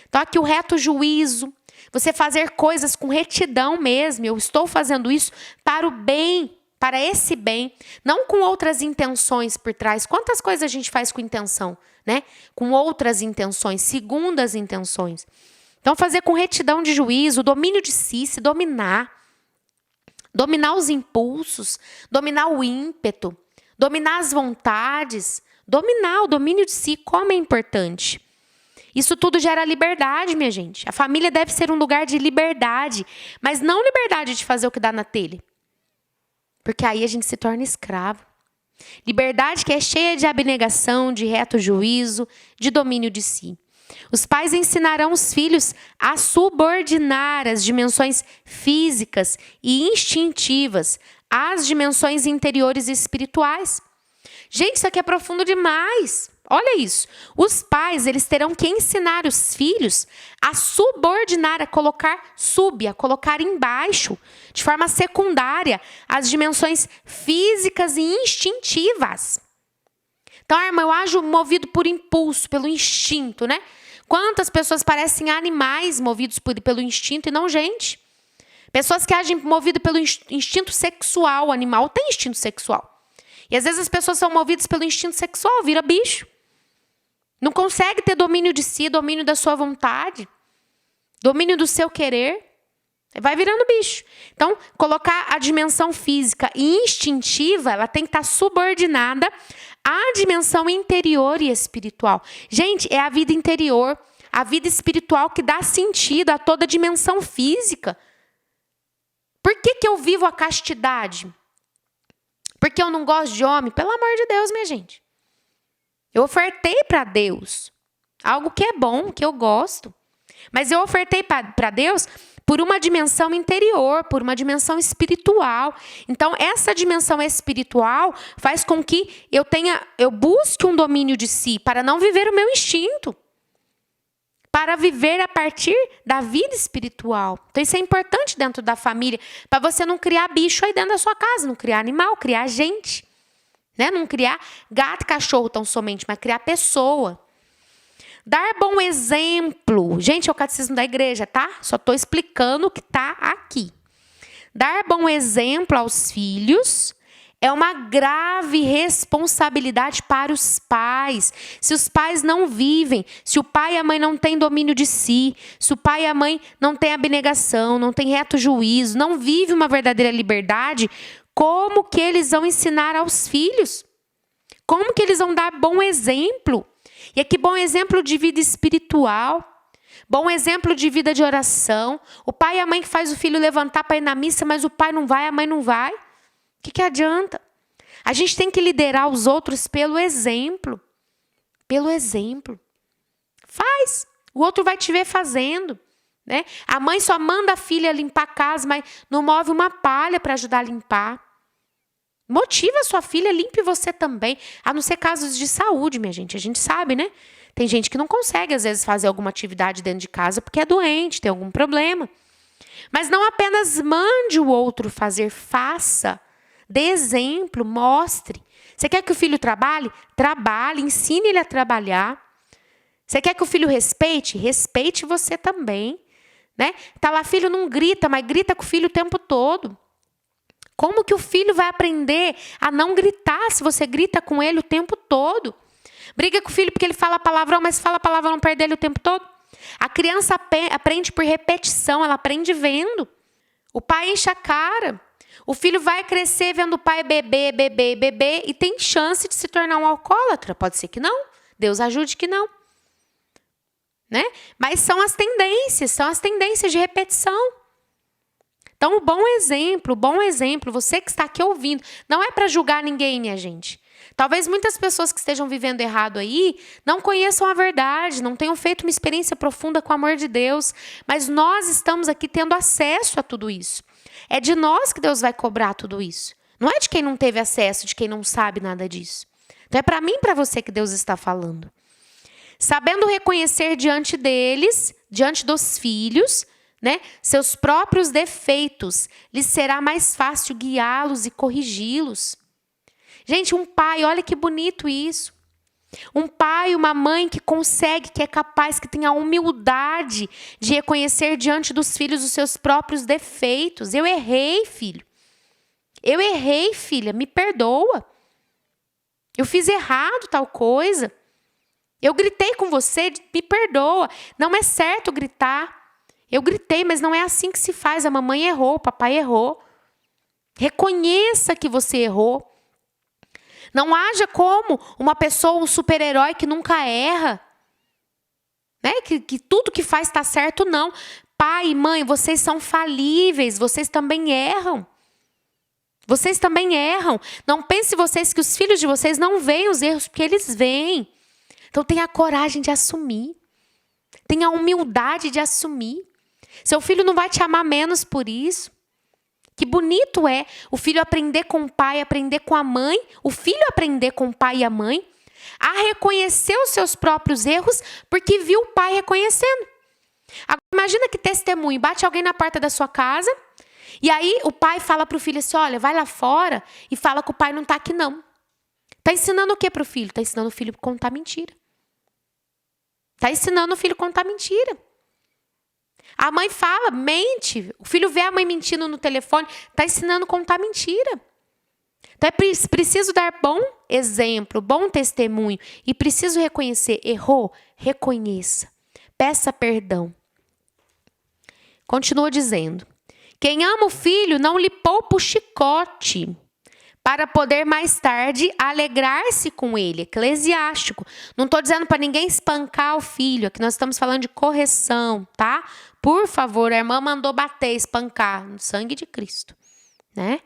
A: Então, aqui o reto juízo, você fazer coisas com retidão mesmo. Eu estou fazendo isso para o bem, para esse bem, não com outras intenções por trás. Quantas coisas a gente faz com intenção, né? Com outras intenções, segundas intenções. Então, fazer com retidão de juízo, domínio de si, se dominar. Dominar os impulsos, dominar o ímpeto, dominar as vontades. Dominar o domínio de si, como é importante. Isso tudo gera liberdade, minha gente. A família deve ser um lugar de liberdade, mas não liberdade de fazer o que dá na telha. Porque aí a gente se torna escravo. Liberdade que é cheia de abnegação, de reto juízo, de domínio de si. Os pais ensinarão os filhos a subordinar as dimensões físicas e instintivas às dimensões interiores e espirituais. Gente, isso aqui é profundo demais. Olha isso. Os pais, eles terão que ensinar os filhos a subordinar, a colocar embaixo, de forma secundária, as dimensões físicas e instintivas. Então, irmã, eu ajo movido por impulso, pelo instinto, né? Quantas pessoas parecem animais movidos pelo instinto e não gente? Pessoas que agem movidas pelo instinto sexual. O animal tem instinto sexual. E às vezes as pessoas são movidas pelo instinto sexual, vira bicho. Não consegue ter domínio de si, domínio da sua vontade, domínio do seu querer. Vai virando bicho. Então, colocar a dimensão física e instintiva, ela tem que estar subordinada à dimensão interior e espiritual. Gente, é a vida interior, a vida espiritual que dá sentido a toda a dimensão física. Por que eu vivo a castidade? Porque eu não gosto de homem? Pelo amor de Deus, minha gente. Eu ofertei para Deus algo que é bom, que eu gosto. Mas eu ofertei para Deus por uma dimensão interior, por uma dimensão espiritual. Então, essa dimensão espiritual faz com que eu busque um domínio de si, para não viver o meu instinto. Para viver a partir da vida espiritual. Então, isso é importante dentro da família, para você não criar bicho aí dentro da sua casa, não criar animal, criar gente. Né? Não criar gato e cachorro tão somente, mas criar pessoa. Dar bom exemplo. Gente, é o catecismo da igreja, tá? Só estou explicando o que está aqui. Dar bom exemplo aos filhos é uma grave responsabilidade para os pais. Se os pais não vivem, se o pai e a mãe não têm domínio de si, se o pai e a mãe não têm abnegação, não têm reto juízo, não vivem uma verdadeira liberdade, como que eles vão ensinar aos filhos? Como que eles vão dar bom exemplo? E aqui, bom exemplo de vida espiritual, bom exemplo de vida de oração. O pai e a mãe que faz o filho levantar para ir na missa, mas o pai não vai, a mãe não vai. O que adianta? A gente tem que liderar os outros pelo exemplo. Pelo exemplo. Faz. O outro vai te ver fazendo. Né? A mãe só manda a filha limpar a casa, mas não move uma palha para ajudar a limpar. Motiva a sua filha, limpe você também. A não ser casos de saúde, minha gente. A gente sabe, né? Tem gente que não consegue, às vezes, fazer alguma atividade dentro de casa porque é doente, tem algum problema. Mas não apenas mande o outro fazer, faça. Dê exemplo, mostre. Você quer que o filho trabalhe? Trabalhe, ensine ele a trabalhar. Você quer que o filho respeite? Respeite você também. Né? Tá lá, filho não grita, mas grita com o filho o tempo todo. Como que o filho vai aprender a não gritar se você grita com ele o tempo todo? Briga com o filho porque ele fala palavrão, mas fala palavrão perto dele o tempo todo. A criança aprende por repetição, ela aprende vendo. O pai enche a cara. O filho vai crescer vendo o pai beber e tem chance de se tornar um alcoólatra. Pode ser que não. Deus ajude que não. Né? Mas são as tendências de repetição. Então, o bom exemplo, você que está aqui ouvindo, não é para julgar ninguém, minha gente. Talvez muitas pessoas que estejam vivendo errado aí não conheçam a verdade, não tenham feito uma experiência profunda com o amor de Deus, mas nós estamos aqui tendo acesso a tudo isso. É de nós que Deus vai cobrar tudo isso. Não é de quem não teve acesso, de quem não sabe nada disso. Então, é para mim e para você que Deus está falando. Sabendo reconhecer diante deles, diante dos filhos, né, seus próprios defeitos, lhes será mais fácil guiá-los e corrigi-los. Gente, um pai, olha que bonito isso. Um pai, uma mãe que consegue, que é capaz, que tem a humildade de reconhecer diante dos filhos os seus próprios defeitos. Eu errei, filho. Eu errei, filha, me perdoa. Eu fiz errado tal coisa. Eu gritei com você, me perdoa. Não é certo gritar. Eu gritei, mas não é assim que se faz. A mamãe errou, o papai errou. Reconheça que você errou. Não haja como uma pessoa, um super-herói que nunca erra. Né? Que tudo que faz está certo, não. Pai e mãe, vocês são falíveis, vocês também erram. Vocês também erram. Não pense vocês que os filhos de vocês não veem os erros, porque eles veem. Então tenha a coragem de assumir. Tenha a humildade de assumir. Seu filho não vai te amar menos por isso. Que bonito é o filho aprender com o pai, aprender com a mãe, o filho aprender com o pai e a mãe, a reconhecer os seus próprios erros, porque viu o pai reconhecendo. Agora, imagina que testemunho, bate alguém na porta da sua casa, e aí o pai fala para o filho assim, olha, vai lá fora e fala que o pai não está aqui não. Está ensinando o que para o filho? Está ensinando o filho a contar mentira. Está ensinando o filho a contar mentira. A mãe fala, mente. O filho vê a mãe mentindo no telefone, está ensinando a contar mentira. Então é preciso dar bom exemplo, bom testemunho. E preciso reconhecer, errou, reconheça. Peça perdão. Continua dizendo, quem ama o filho não lhe poupa o chicote, para poder mais tarde alegrar-se com ele. Eclesiástico. Não estou dizendo para ninguém espancar o filho, aqui nós estamos falando de correção, tá? Por favor, a irmã mandou bater, espancar, no sangue de Cristo, né?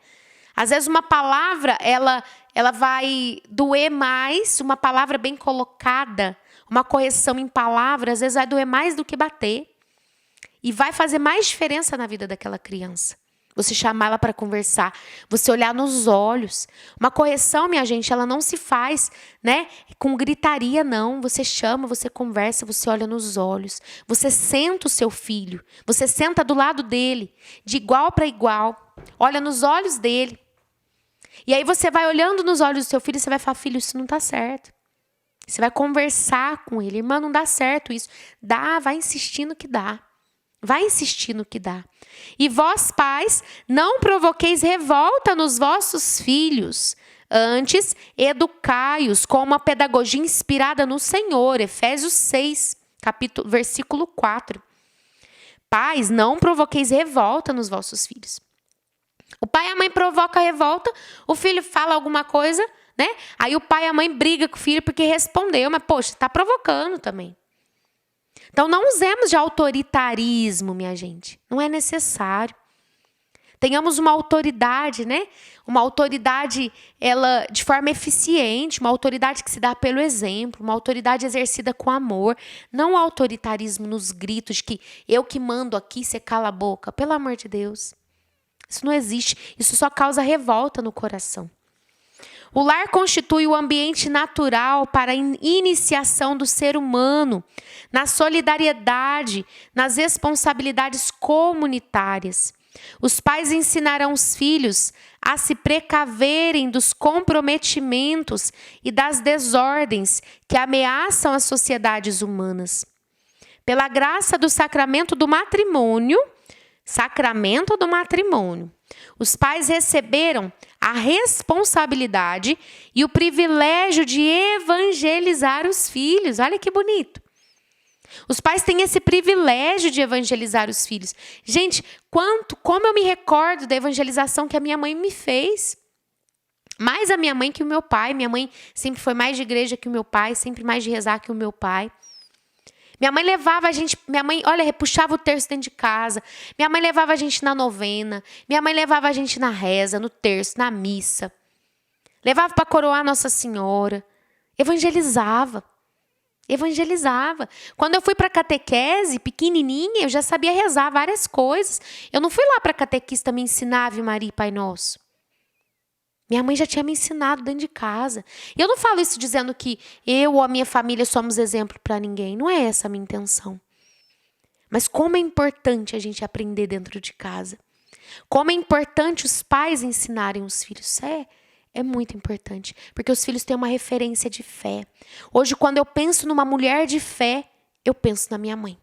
A: Às vezes uma palavra, ela vai doer mais, uma palavra bem colocada, uma correção em palavras, às vezes vai doer mais do que bater. E vai fazer mais diferença na vida daquela criança. Você chamar ela para conversar, você olhar nos olhos. Uma correção, minha gente, ela não se faz, né, com gritaria, não. Você chama, você conversa, você olha nos olhos. Você senta o seu filho, você senta do lado dele, de igual para igual. Olha nos olhos dele. E aí você vai olhando nos olhos do seu filho e você vai falar, filho, isso não está certo. Você vai conversar com ele. Irmã, não dá certo isso. Dá, vai insistindo que dá. Vai insistir no que dá. E vós, pais, não provoqueis revolta nos vossos filhos. Antes, educai-os com uma pedagogia inspirada no Senhor. Efésios 6, versículo 4. Pais, não provoqueis revolta nos vossos filhos. O pai e a mãe provocam a revolta, o filho fala alguma coisa, né? Aí o pai e a mãe brigam com o filho porque respondeu, mas poxa, está provocando também. Então, não usemos de autoritarismo, minha gente. Não é necessário. Tenhamos uma autoridade, né? Uma autoridade, ela de forma eficiente, uma autoridade que se dá pelo exemplo, uma autoridade exercida com amor. Não o autoritarismo nos gritos de que eu que mando aqui, você cala a boca. Pelo amor de Deus. Isso não existe. Isso só causa revolta no coração. O lar constitui o ambiente natural para a iniciação do ser humano, na solidariedade, nas responsabilidades comunitárias. Os pais ensinarão os filhos a se precaverem dos comprometimentos e das desordens que ameaçam as sociedades humanas. Pela graça do sacramento do matrimônio, os pais receberam a responsabilidade e o privilégio de evangelizar os filhos. Olha que bonito. Os pais têm esse privilégio de evangelizar os filhos. Gente, como eu me recordo da evangelização que a minha mãe me fez. Mais a minha mãe que o meu pai. Minha mãe sempre foi mais de igreja que o meu pai, sempre mais de rezar que o meu pai. Minha mãe levava a gente, puxava o terço dentro de casa. Minha mãe levava a gente na novena. Minha mãe levava a gente na reza, no terço, na missa. Levava para coroar Nossa Senhora. Evangelizava. Quando eu fui para catequese, pequenininha, eu já sabia rezar várias coisas. Eu não fui lá para catequista me ensinar Ave Maria e Pai Nosso. Minha mãe já tinha me ensinado dentro de casa. E eu não falo isso dizendo que eu ou a minha família somos exemplo para ninguém. Não é essa a minha intenção. Mas como é importante a gente aprender dentro de casa. Como é importante os pais ensinarem os filhos. É muito importante. Porque os filhos têm uma referência de fé. Hoje, quando eu penso numa mulher de fé, eu penso na minha mãe.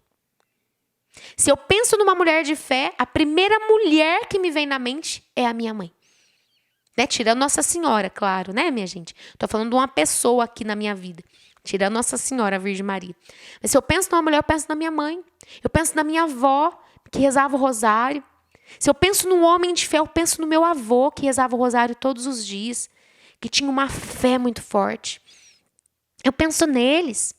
A: Se eu penso numa mulher de fé, a primeira mulher que me vem na mente é a minha mãe. Né? Tirando Nossa Senhora, claro, né, minha gente? Estou falando de uma pessoa aqui na minha vida. Tirando Nossa Senhora, a Virgem Maria. Mas se eu penso numa mulher, eu penso na minha mãe. Eu penso na minha avó, que rezava o rosário. Se eu penso num homem de fé, eu penso no meu avô, que rezava o rosário todos os dias. Que tinha uma fé muito forte. Eu penso neles.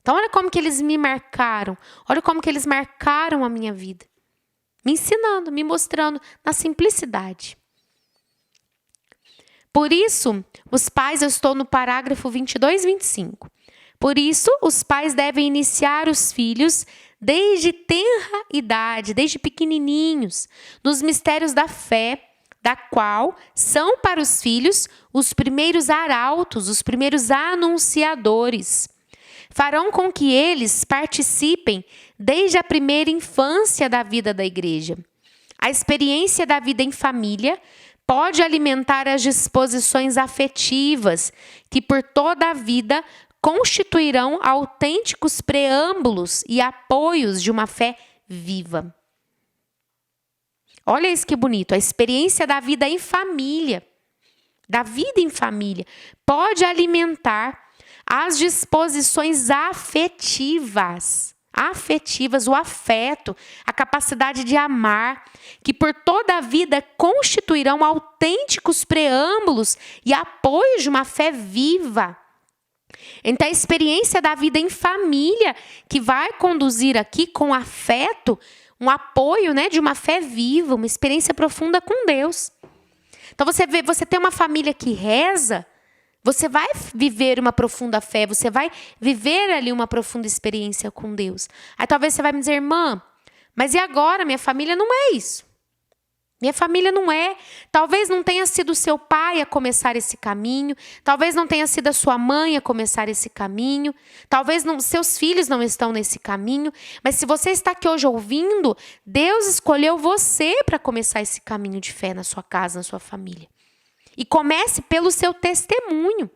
A: Então, olha como que eles me marcaram. Olha como que eles marcaram a minha vida. Me ensinando, me mostrando na simplicidade. Por isso, os pais, eu estou no parágrafo 22, 25. Por isso, os pais devem iniciar os filhos desde tenra idade, desde pequenininhos, nos mistérios da fé, da qual são para os filhos os primeiros arautos, os primeiros anunciadores. Farão com que eles participem desde a primeira infância da vida da igreja. A experiência da vida em família pode alimentar as disposições afetivas que por toda a vida constituirão autênticos preâmbulos e apoios de uma fé viva. Olha isso que bonito, a experiência da vida em família, pode alimentar as disposições afetivas, o afeto, a capacidade de amar, que por toda a vida constituirão autênticos preâmbulos e apoios de uma fé viva. Então, a experiência da vida em família que vai conduzir aqui com afeto, um apoio, né, de uma fé viva, uma experiência profunda com Deus. Então, você tem uma família que reza, você vai viver uma profunda fé, você vai viver ali uma profunda experiência com Deus. Aí talvez você vai me dizer, irmã, mas e agora? Minha família não é isso. Minha família não é. Talvez não tenha sido seu pai a começar esse caminho. Talvez não tenha sido a sua mãe a começar esse caminho. Talvez seus filhos não estão nesse caminho. Mas se você está aqui hoje ouvindo, Deus escolheu você para começar esse caminho de fé na sua casa, na sua família. E comece pelo seu testemunho.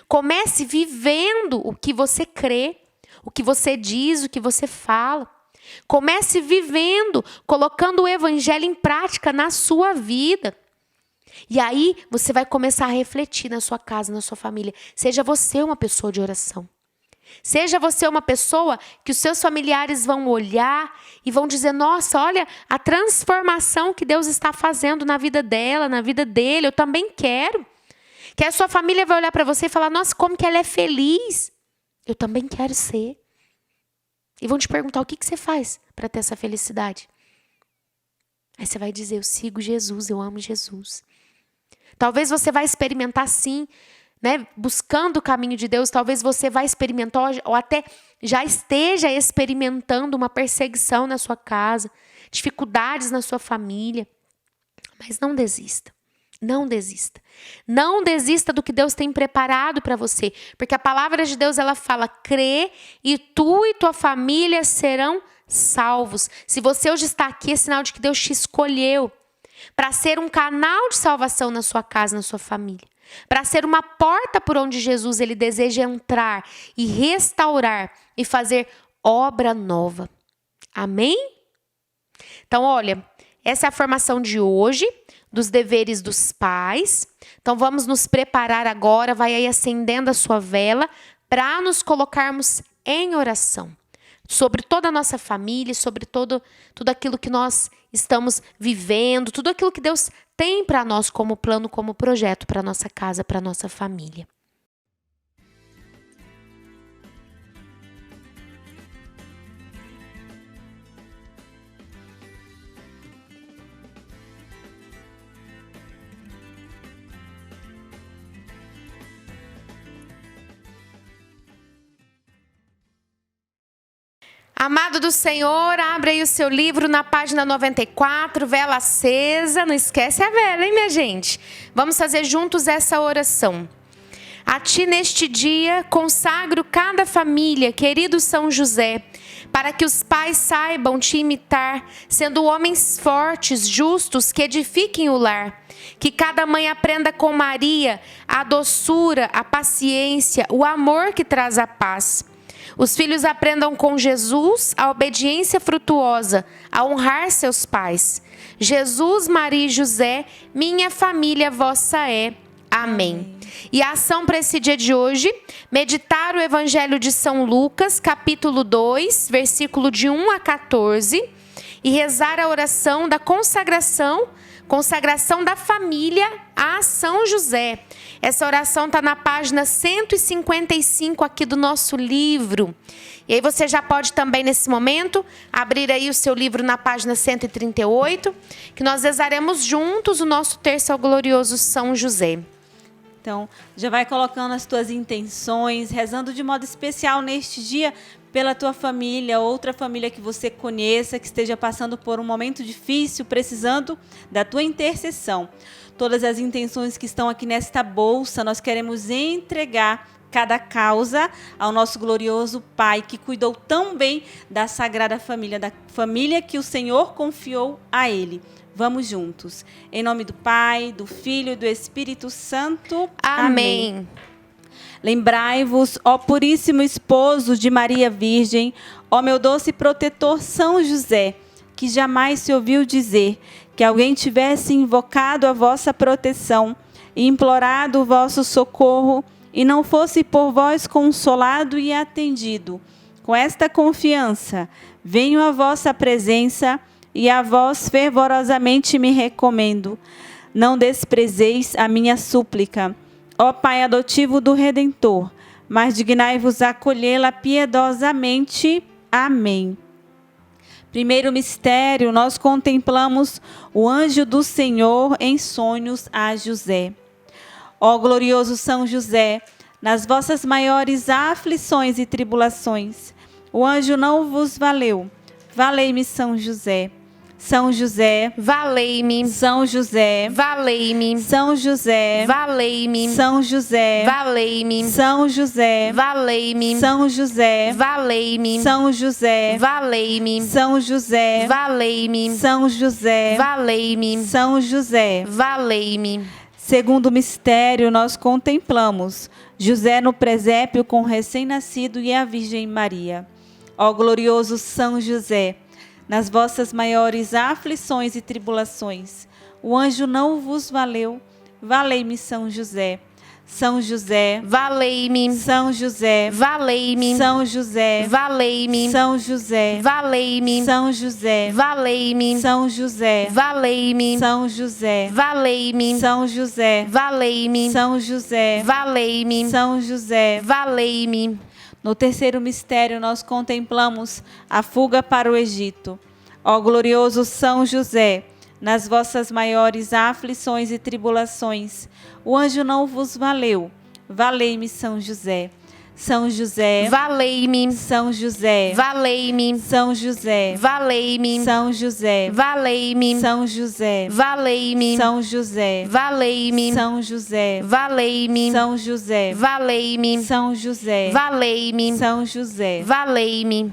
A: Comece vivendo o que você crê, o que você diz, o que você fala. Comece vivendo, colocando o evangelho em prática na sua vida. E aí você vai começar a refletir na sua casa, na sua família. Seja você uma pessoa de oração. Seja você uma pessoa que os seus familiares vão olhar e vão dizer, nossa, olha a transformação que Deus está fazendo na vida dela, na vida dele, eu também quero. Que a sua família vai olhar para você e falar, nossa, como que ela é feliz. Eu também quero ser. E vão te perguntar, o que você faz para ter essa felicidade? Aí você vai dizer, eu sigo Jesus, eu amo Jesus. Talvez você vai experimentar sim, né, buscando o caminho de Deus, talvez você vai experimentar ou até já esteja experimentando uma perseguição na sua casa, dificuldades na sua família. Mas não desista. Não desista. Não desista do que Deus tem preparado para você. Porque a palavra de Deus, ela fala, crê e tu e tua família serão salvos. Se você hoje está aqui, é sinal de que Deus te escolheu para ser um canal de salvação na sua casa, na sua família. Para ser uma porta por onde Jesus ele deseja entrar e restaurar e fazer obra nova. Amém? Então, olha, essa é a formação de hoje, dos deveres dos pais. Então, vamos nos preparar agora, vai aí acendendo a sua vela, para nos colocarmos em oração. Sobre toda a nossa família, sobre tudo aquilo que nós estamos vivendo, tudo aquilo que Deus tem para nós como plano, como projeto para a nossa casa, para a nossa família. Amado do Senhor, abre aí o seu livro na página 94, vela acesa. Não esquece a vela, hein, minha gente? Vamos fazer juntos essa oração. A ti neste dia consagro cada família, querido São José, para que os pais saibam te imitar, sendo homens fortes, justos, que edifiquem o lar. Que cada mãe aprenda com Maria a doçura, a paciência, o amor que traz a paz. Os filhos aprendam com Jesus a obediência frutuosa, a honrar seus pais. Jesus, Maria e José, minha família vossa é. Amém. E a ação para esse dia de hoje, meditar o Evangelho de São Lucas, capítulo 2, versículo de 1 a 14, e rezar a oração da consagração da família a São José. Essa oração está na página 155 aqui do nosso livro. E aí você já pode também, nesse momento, abrir aí o seu livro na página 138, que nós rezaremos juntos o nosso terço ao glorioso São José.
B: Então, já vai colocando as tuas intenções, rezando de modo especial neste dia pela tua família, outra família que você conheça, que esteja passando por um momento difícil, precisando da tua intercessão. Todas as intenções que estão aqui nesta bolsa, nós queremos entregar cada causa ao nosso glorioso Pai, que cuidou tão bem da Sagrada Família, da família que o Senhor confiou a Ele. Vamos juntos. Em nome do Pai, do Filho e do Espírito Santo.
A: Amém.
B: Lembrai-vos, ó puríssimo esposo de Maria Virgem, ó meu doce protetor São José, que jamais se ouviu dizer que alguém tivesse invocado a vossa proteção e implorado o vosso socorro e não fosse por vós consolado e atendido. Com esta confiança, venho à vossa presença e a vós fervorosamente me recomendo. Não desprezeis a minha súplica, ó Pai adotivo do Redentor, mas dignai-vos acolhê-la piedosamente. Amém. Primeiro mistério, nós contemplamos o anjo do Senhor em sonhos a José. Ó glorioso São José, nas vossas maiores aflições e tribulações, o anjo não vos valeu. Valei-me, São José. São José,
A: valei-me.
B: São José,
A: valei-me.
B: São José,
A: valei-me.
B: São José,
A: valei-me.
B: São José,
A: valei-me.
B: São José,
A: valei-me.
B: São José,
A: valei-me.
B: São José,
A: valei-me.
B: São José,
A: valei-me.
B: São José.
A: valei-me.
B: Segundo mistério, nós contemplamos José no presépio com o recém-nascido e a Virgem Maria. Ó glorioso São José, nas vossas maiores aflições e tribulações, o anjo não vos valeu. Valei-me, São José. São José,
A: valei-me.
B: São José,
A: valei-me.
B: São José,
A: valei-me.
B: São José,
A: valei-me.
B: São José,
A: valei-me.
B: São José,
A: valei-me.
B: São José,
A: valei-me.
B: São José,
A: valei-me.
B: São José,
A: valei-me.
B: São José.
A: valei-me.
B: No terceiro mistério, nós contemplamos a fuga para o Egito. Ó glorioso São José, nas vossas maiores aflições e tribulações, o anjo não vos valeu. Valei-me, São José. São José,
A: valei-me.
B: São José,
A: valei-me.
B: São José,
A: valei-me.
B: São José,
A: valei-me.
B: São José,
A: valei-me.
B: São José,
A: valei-me.
B: São José,
A: valei-me.
B: São José,
A: valei-me.
B: São José,
A: valei-me.
B: São José.
A: valei-me.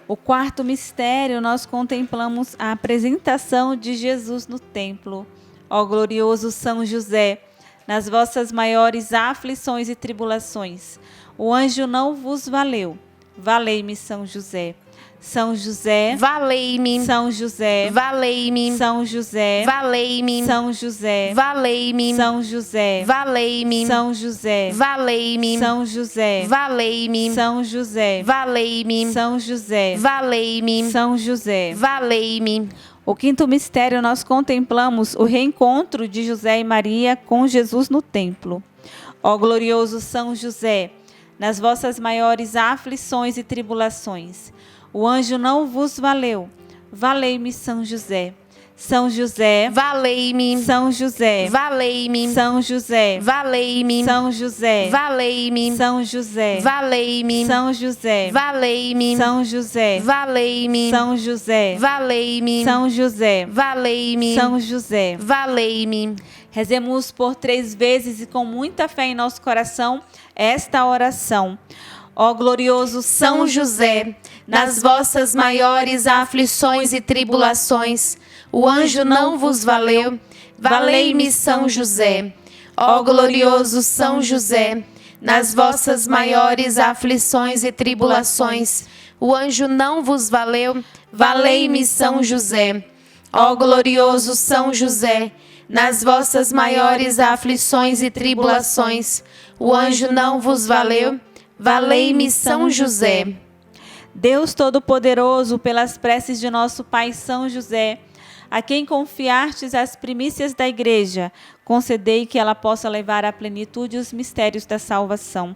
B: O quarto mistério, nós contemplamos a apresentação de Jesus no templo. Ó glorioso São José, nas vossas maiores aflições e tribulações, o anjo não vos valeu. Valei-me, São José. São José,
A: valei-me.
B: São José,
A: valei-me.
B: São José,
A: valei-me.
B: São José,
A: valei-me.
B: São José,
A: valei-me.
B: São José,
A: valei-me.
B: São José,
A: valei-me.
B: São José,
A: valei-me.
B: São José,
A: valei-me.
B: São José.
A: valei-me.
B: O quinto mistério, nós contemplamos o reencontro de José e Maria com Jesus no templo. Ó glorioso São José, nas vossas maiores aflições e tribulações, o anjo não vos valeu. Valei-me, São José. São José,
A: valei-me.
B: São José,
A: valei-me.
B: São José,
A: valei-me.
B: São José,
A: valei-me.
B: São José,
A: valei-me.
B: São José,
A: valei-me.
B: São José,
A: valei-me.
B: São José,
A: valei-me.
B: São José,
A: valei-me.
B: São José.
A: valei-me.
B: Rezemos por 3 vezes e com muita fé em nosso coração esta oração. Ó glorioso
A: São José, nas vossas maiores aflições e tribulações, o anjo não vos valeu. Valei-me, São José. Ó glorioso São José, nas vossas maiores aflições e tribulações, o anjo não vos valeu. Valei-me, São José. Ó glorioso São José, nas vossas maiores aflições e tribulações, o anjo não vos valeu. Valei-me, São José.
B: Deus Todo-Poderoso, pelas preces de nosso Pai São José, a quem confiastes as primícias da Igreja, concedei que ela possa levar à plenitude os mistérios da salvação.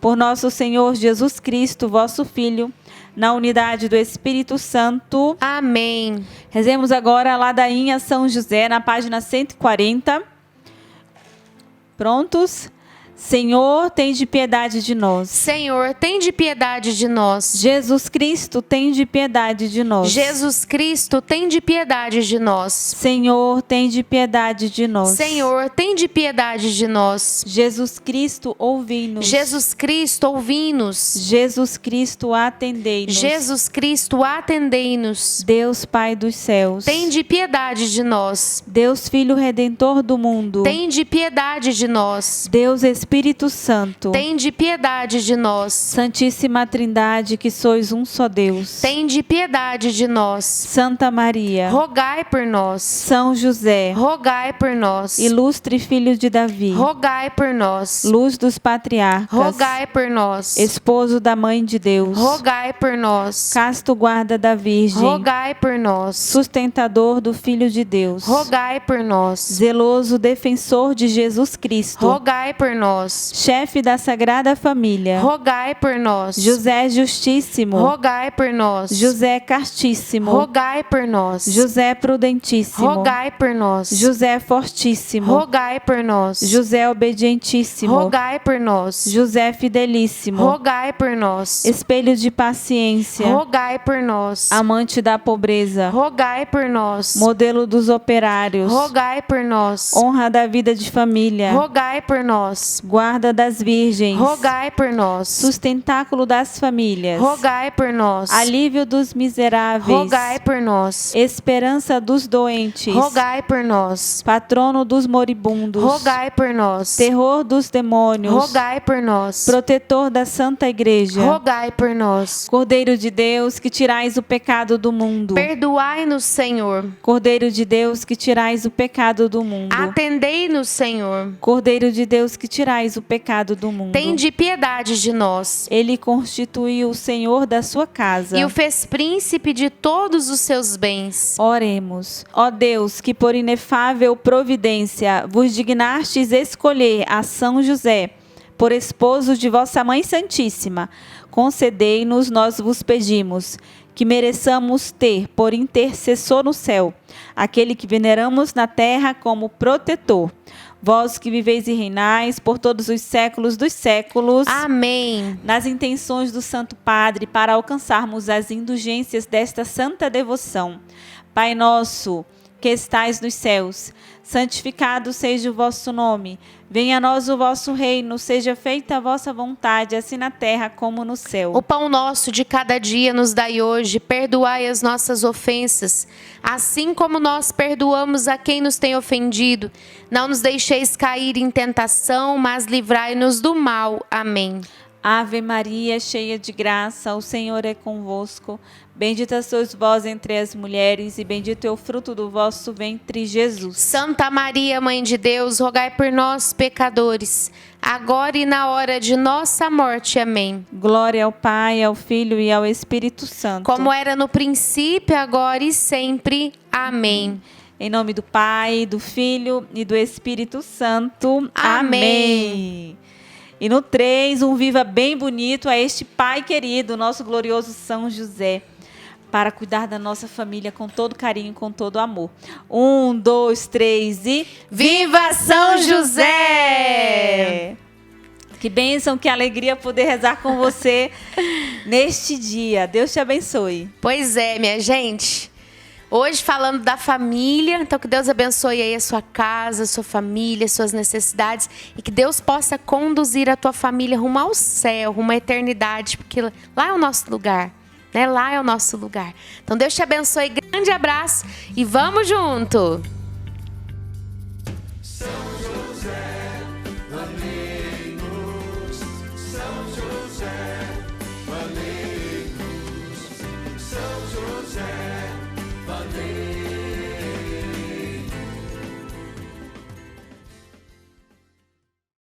B: Por nosso Senhor Jesus Cristo, vosso Filho, na unidade do Espírito Santo.
A: Amém.
B: Rezemos agora a ladainha São José, na página 140. Prontos? Senhor, tende piedade de nós.
A: Senhor, tende piedade de nós.
B: Jesus Cristo, tende piedade de nós.
A: Jesus Cristo, tende piedade de nós.
B: Senhor, tende piedade de nós.
A: Senhor, tende piedade de nós.
B: Jesus Cristo, ouvi-nos.
A: Jesus Cristo, ouvi-nos.
B: Jesus Cristo, atendei-nos.
A: Jesus Cristo, atendei-nos.
B: Deus Pai dos céus,
A: Tende piedade de nós.
B: Deus Filho Redentor do mundo,
A: Tende piedade de nós.
B: Deus Espírito Santo,
A: Tende piedade de nós.
B: Santíssima Trindade, que sois um só Deus.
A: Tende piedade de nós.
B: Santa Maria,
A: Rogai por nós.
B: São José,
A: Rogai por nós.
B: ilustre filho de Davi,
A: Rogai por nós.
B: luz dos patriarcas,
A: Rogai por nós.
B: esposo da Mãe de Deus,
A: Rogai por nós.
B: casto guarda da Virgem,
A: Rogai por nós.
B: sustentador do Filho de Deus,
A: Rogai por nós.
B: zeloso defensor de Jesus Cristo,
A: Rogai por nós.
B: chefe da Sagrada Família,
A: Rogai por nós.
B: José Justíssimo,
A: Rogai por nós.
B: José Castíssimo,
A: Rogai por nós.
B: José Prudentíssimo,
A: Rogai por nós.
B: José Fortíssimo,
A: Rogai por nós.
B: José Obedientíssimo,
A: Rogai por nós.
B: José Fidelíssimo,
A: Rogai por nós.
B: espelho de paciência,
A: Rogai por nós.
B: amante da pobreza,
A: Rogai por nós.
B: modelo dos operários,
A: Rogai por nós.
B: honra da vida de família,
A: Rogai por nós.
B: guarda das virgens,
A: Rogai por nós.
B: sustentáculo das famílias,
A: Rogai por nós.
B: alívio dos miseráveis,
A: Rogai por nós.
B: esperança dos doentes,
A: Rogai por nós.
B: patrono dos moribundos,
A: Rogai por nós.
B: terror dos demônios,
A: Rogai por nós.
B: protetor da Santa Igreja,
A: Rogai por nós.
B: Cordeiro de Deus, que tirais o pecado do mundo,
A: Perdoai-nos, Senhor.
B: Cordeiro de Deus, que tirais o pecado do mundo,
A: Atendei-nos, Senhor.
B: Cordeiro de Deus, que tirais o pecado do mundo.
A: Tende piedade de nós.
B: Ele constituiu o Senhor da sua casa.
A: E o fez príncipe de todos os seus bens.
B: Oremos. Ó Deus, que por inefável providência vos dignastes escolher a São José por esposo de vossa Mãe Santíssima, concedei-nos, nós vos pedimos, que mereçamos ter por intercessor no céu aquele que veneramos na terra como protetor. Vós que viveis e reinais por todos os séculos dos séculos.
A: Amém.
B: Nas intenções do Santo Padre, para alcançarmos as indulgências desta santa devoção. Pai nosso, que estais nos céus, santificado seja o vosso nome. Venha a nós o vosso reino, seja feita a vossa vontade, assim na terra como no céu.
A: O pão nosso de cada dia nos dai hoje, perdoai as nossas ofensas, assim como nós perdoamos a quem nos tem ofendido. Não nos deixeis cair em tentação, mas livrai-nos do mal. Amém.
B: Ave Maria, cheia de graça, o Senhor é convosco. Bendita sois vós entre as mulheres, e bendito é o fruto do vosso ventre, Jesus.
A: Santa Maria, Mãe de Deus, rogai por nós, pecadores, agora e na hora de nossa morte. Amém.
B: Glória ao Pai, ao Filho e ao Espírito Santo.
A: Como era no princípio, agora e sempre. Amém.
B: Em nome do Pai, do Filho e do Espírito Santo.
A: Amém.
B: E no 3, um viva bem bonito a este Pai querido, nosso glorioso São José, para cuidar da nossa família com todo carinho, com todo amor. 1, 2, 3 e...
A: Viva São José!
B: Que bênção, que alegria poder rezar com você neste dia. Deus te abençoe.
A: Pois é, minha gente. Hoje falando da família, então que Deus abençoe aí a sua casa, a sua família, suas necessidades e que Deus possa conduzir a tua família rumo ao céu, rumo à eternidade, porque lá é o nosso lugar, né? Lá é o nosso lugar. Então Deus te abençoe, grande abraço e vamos junto!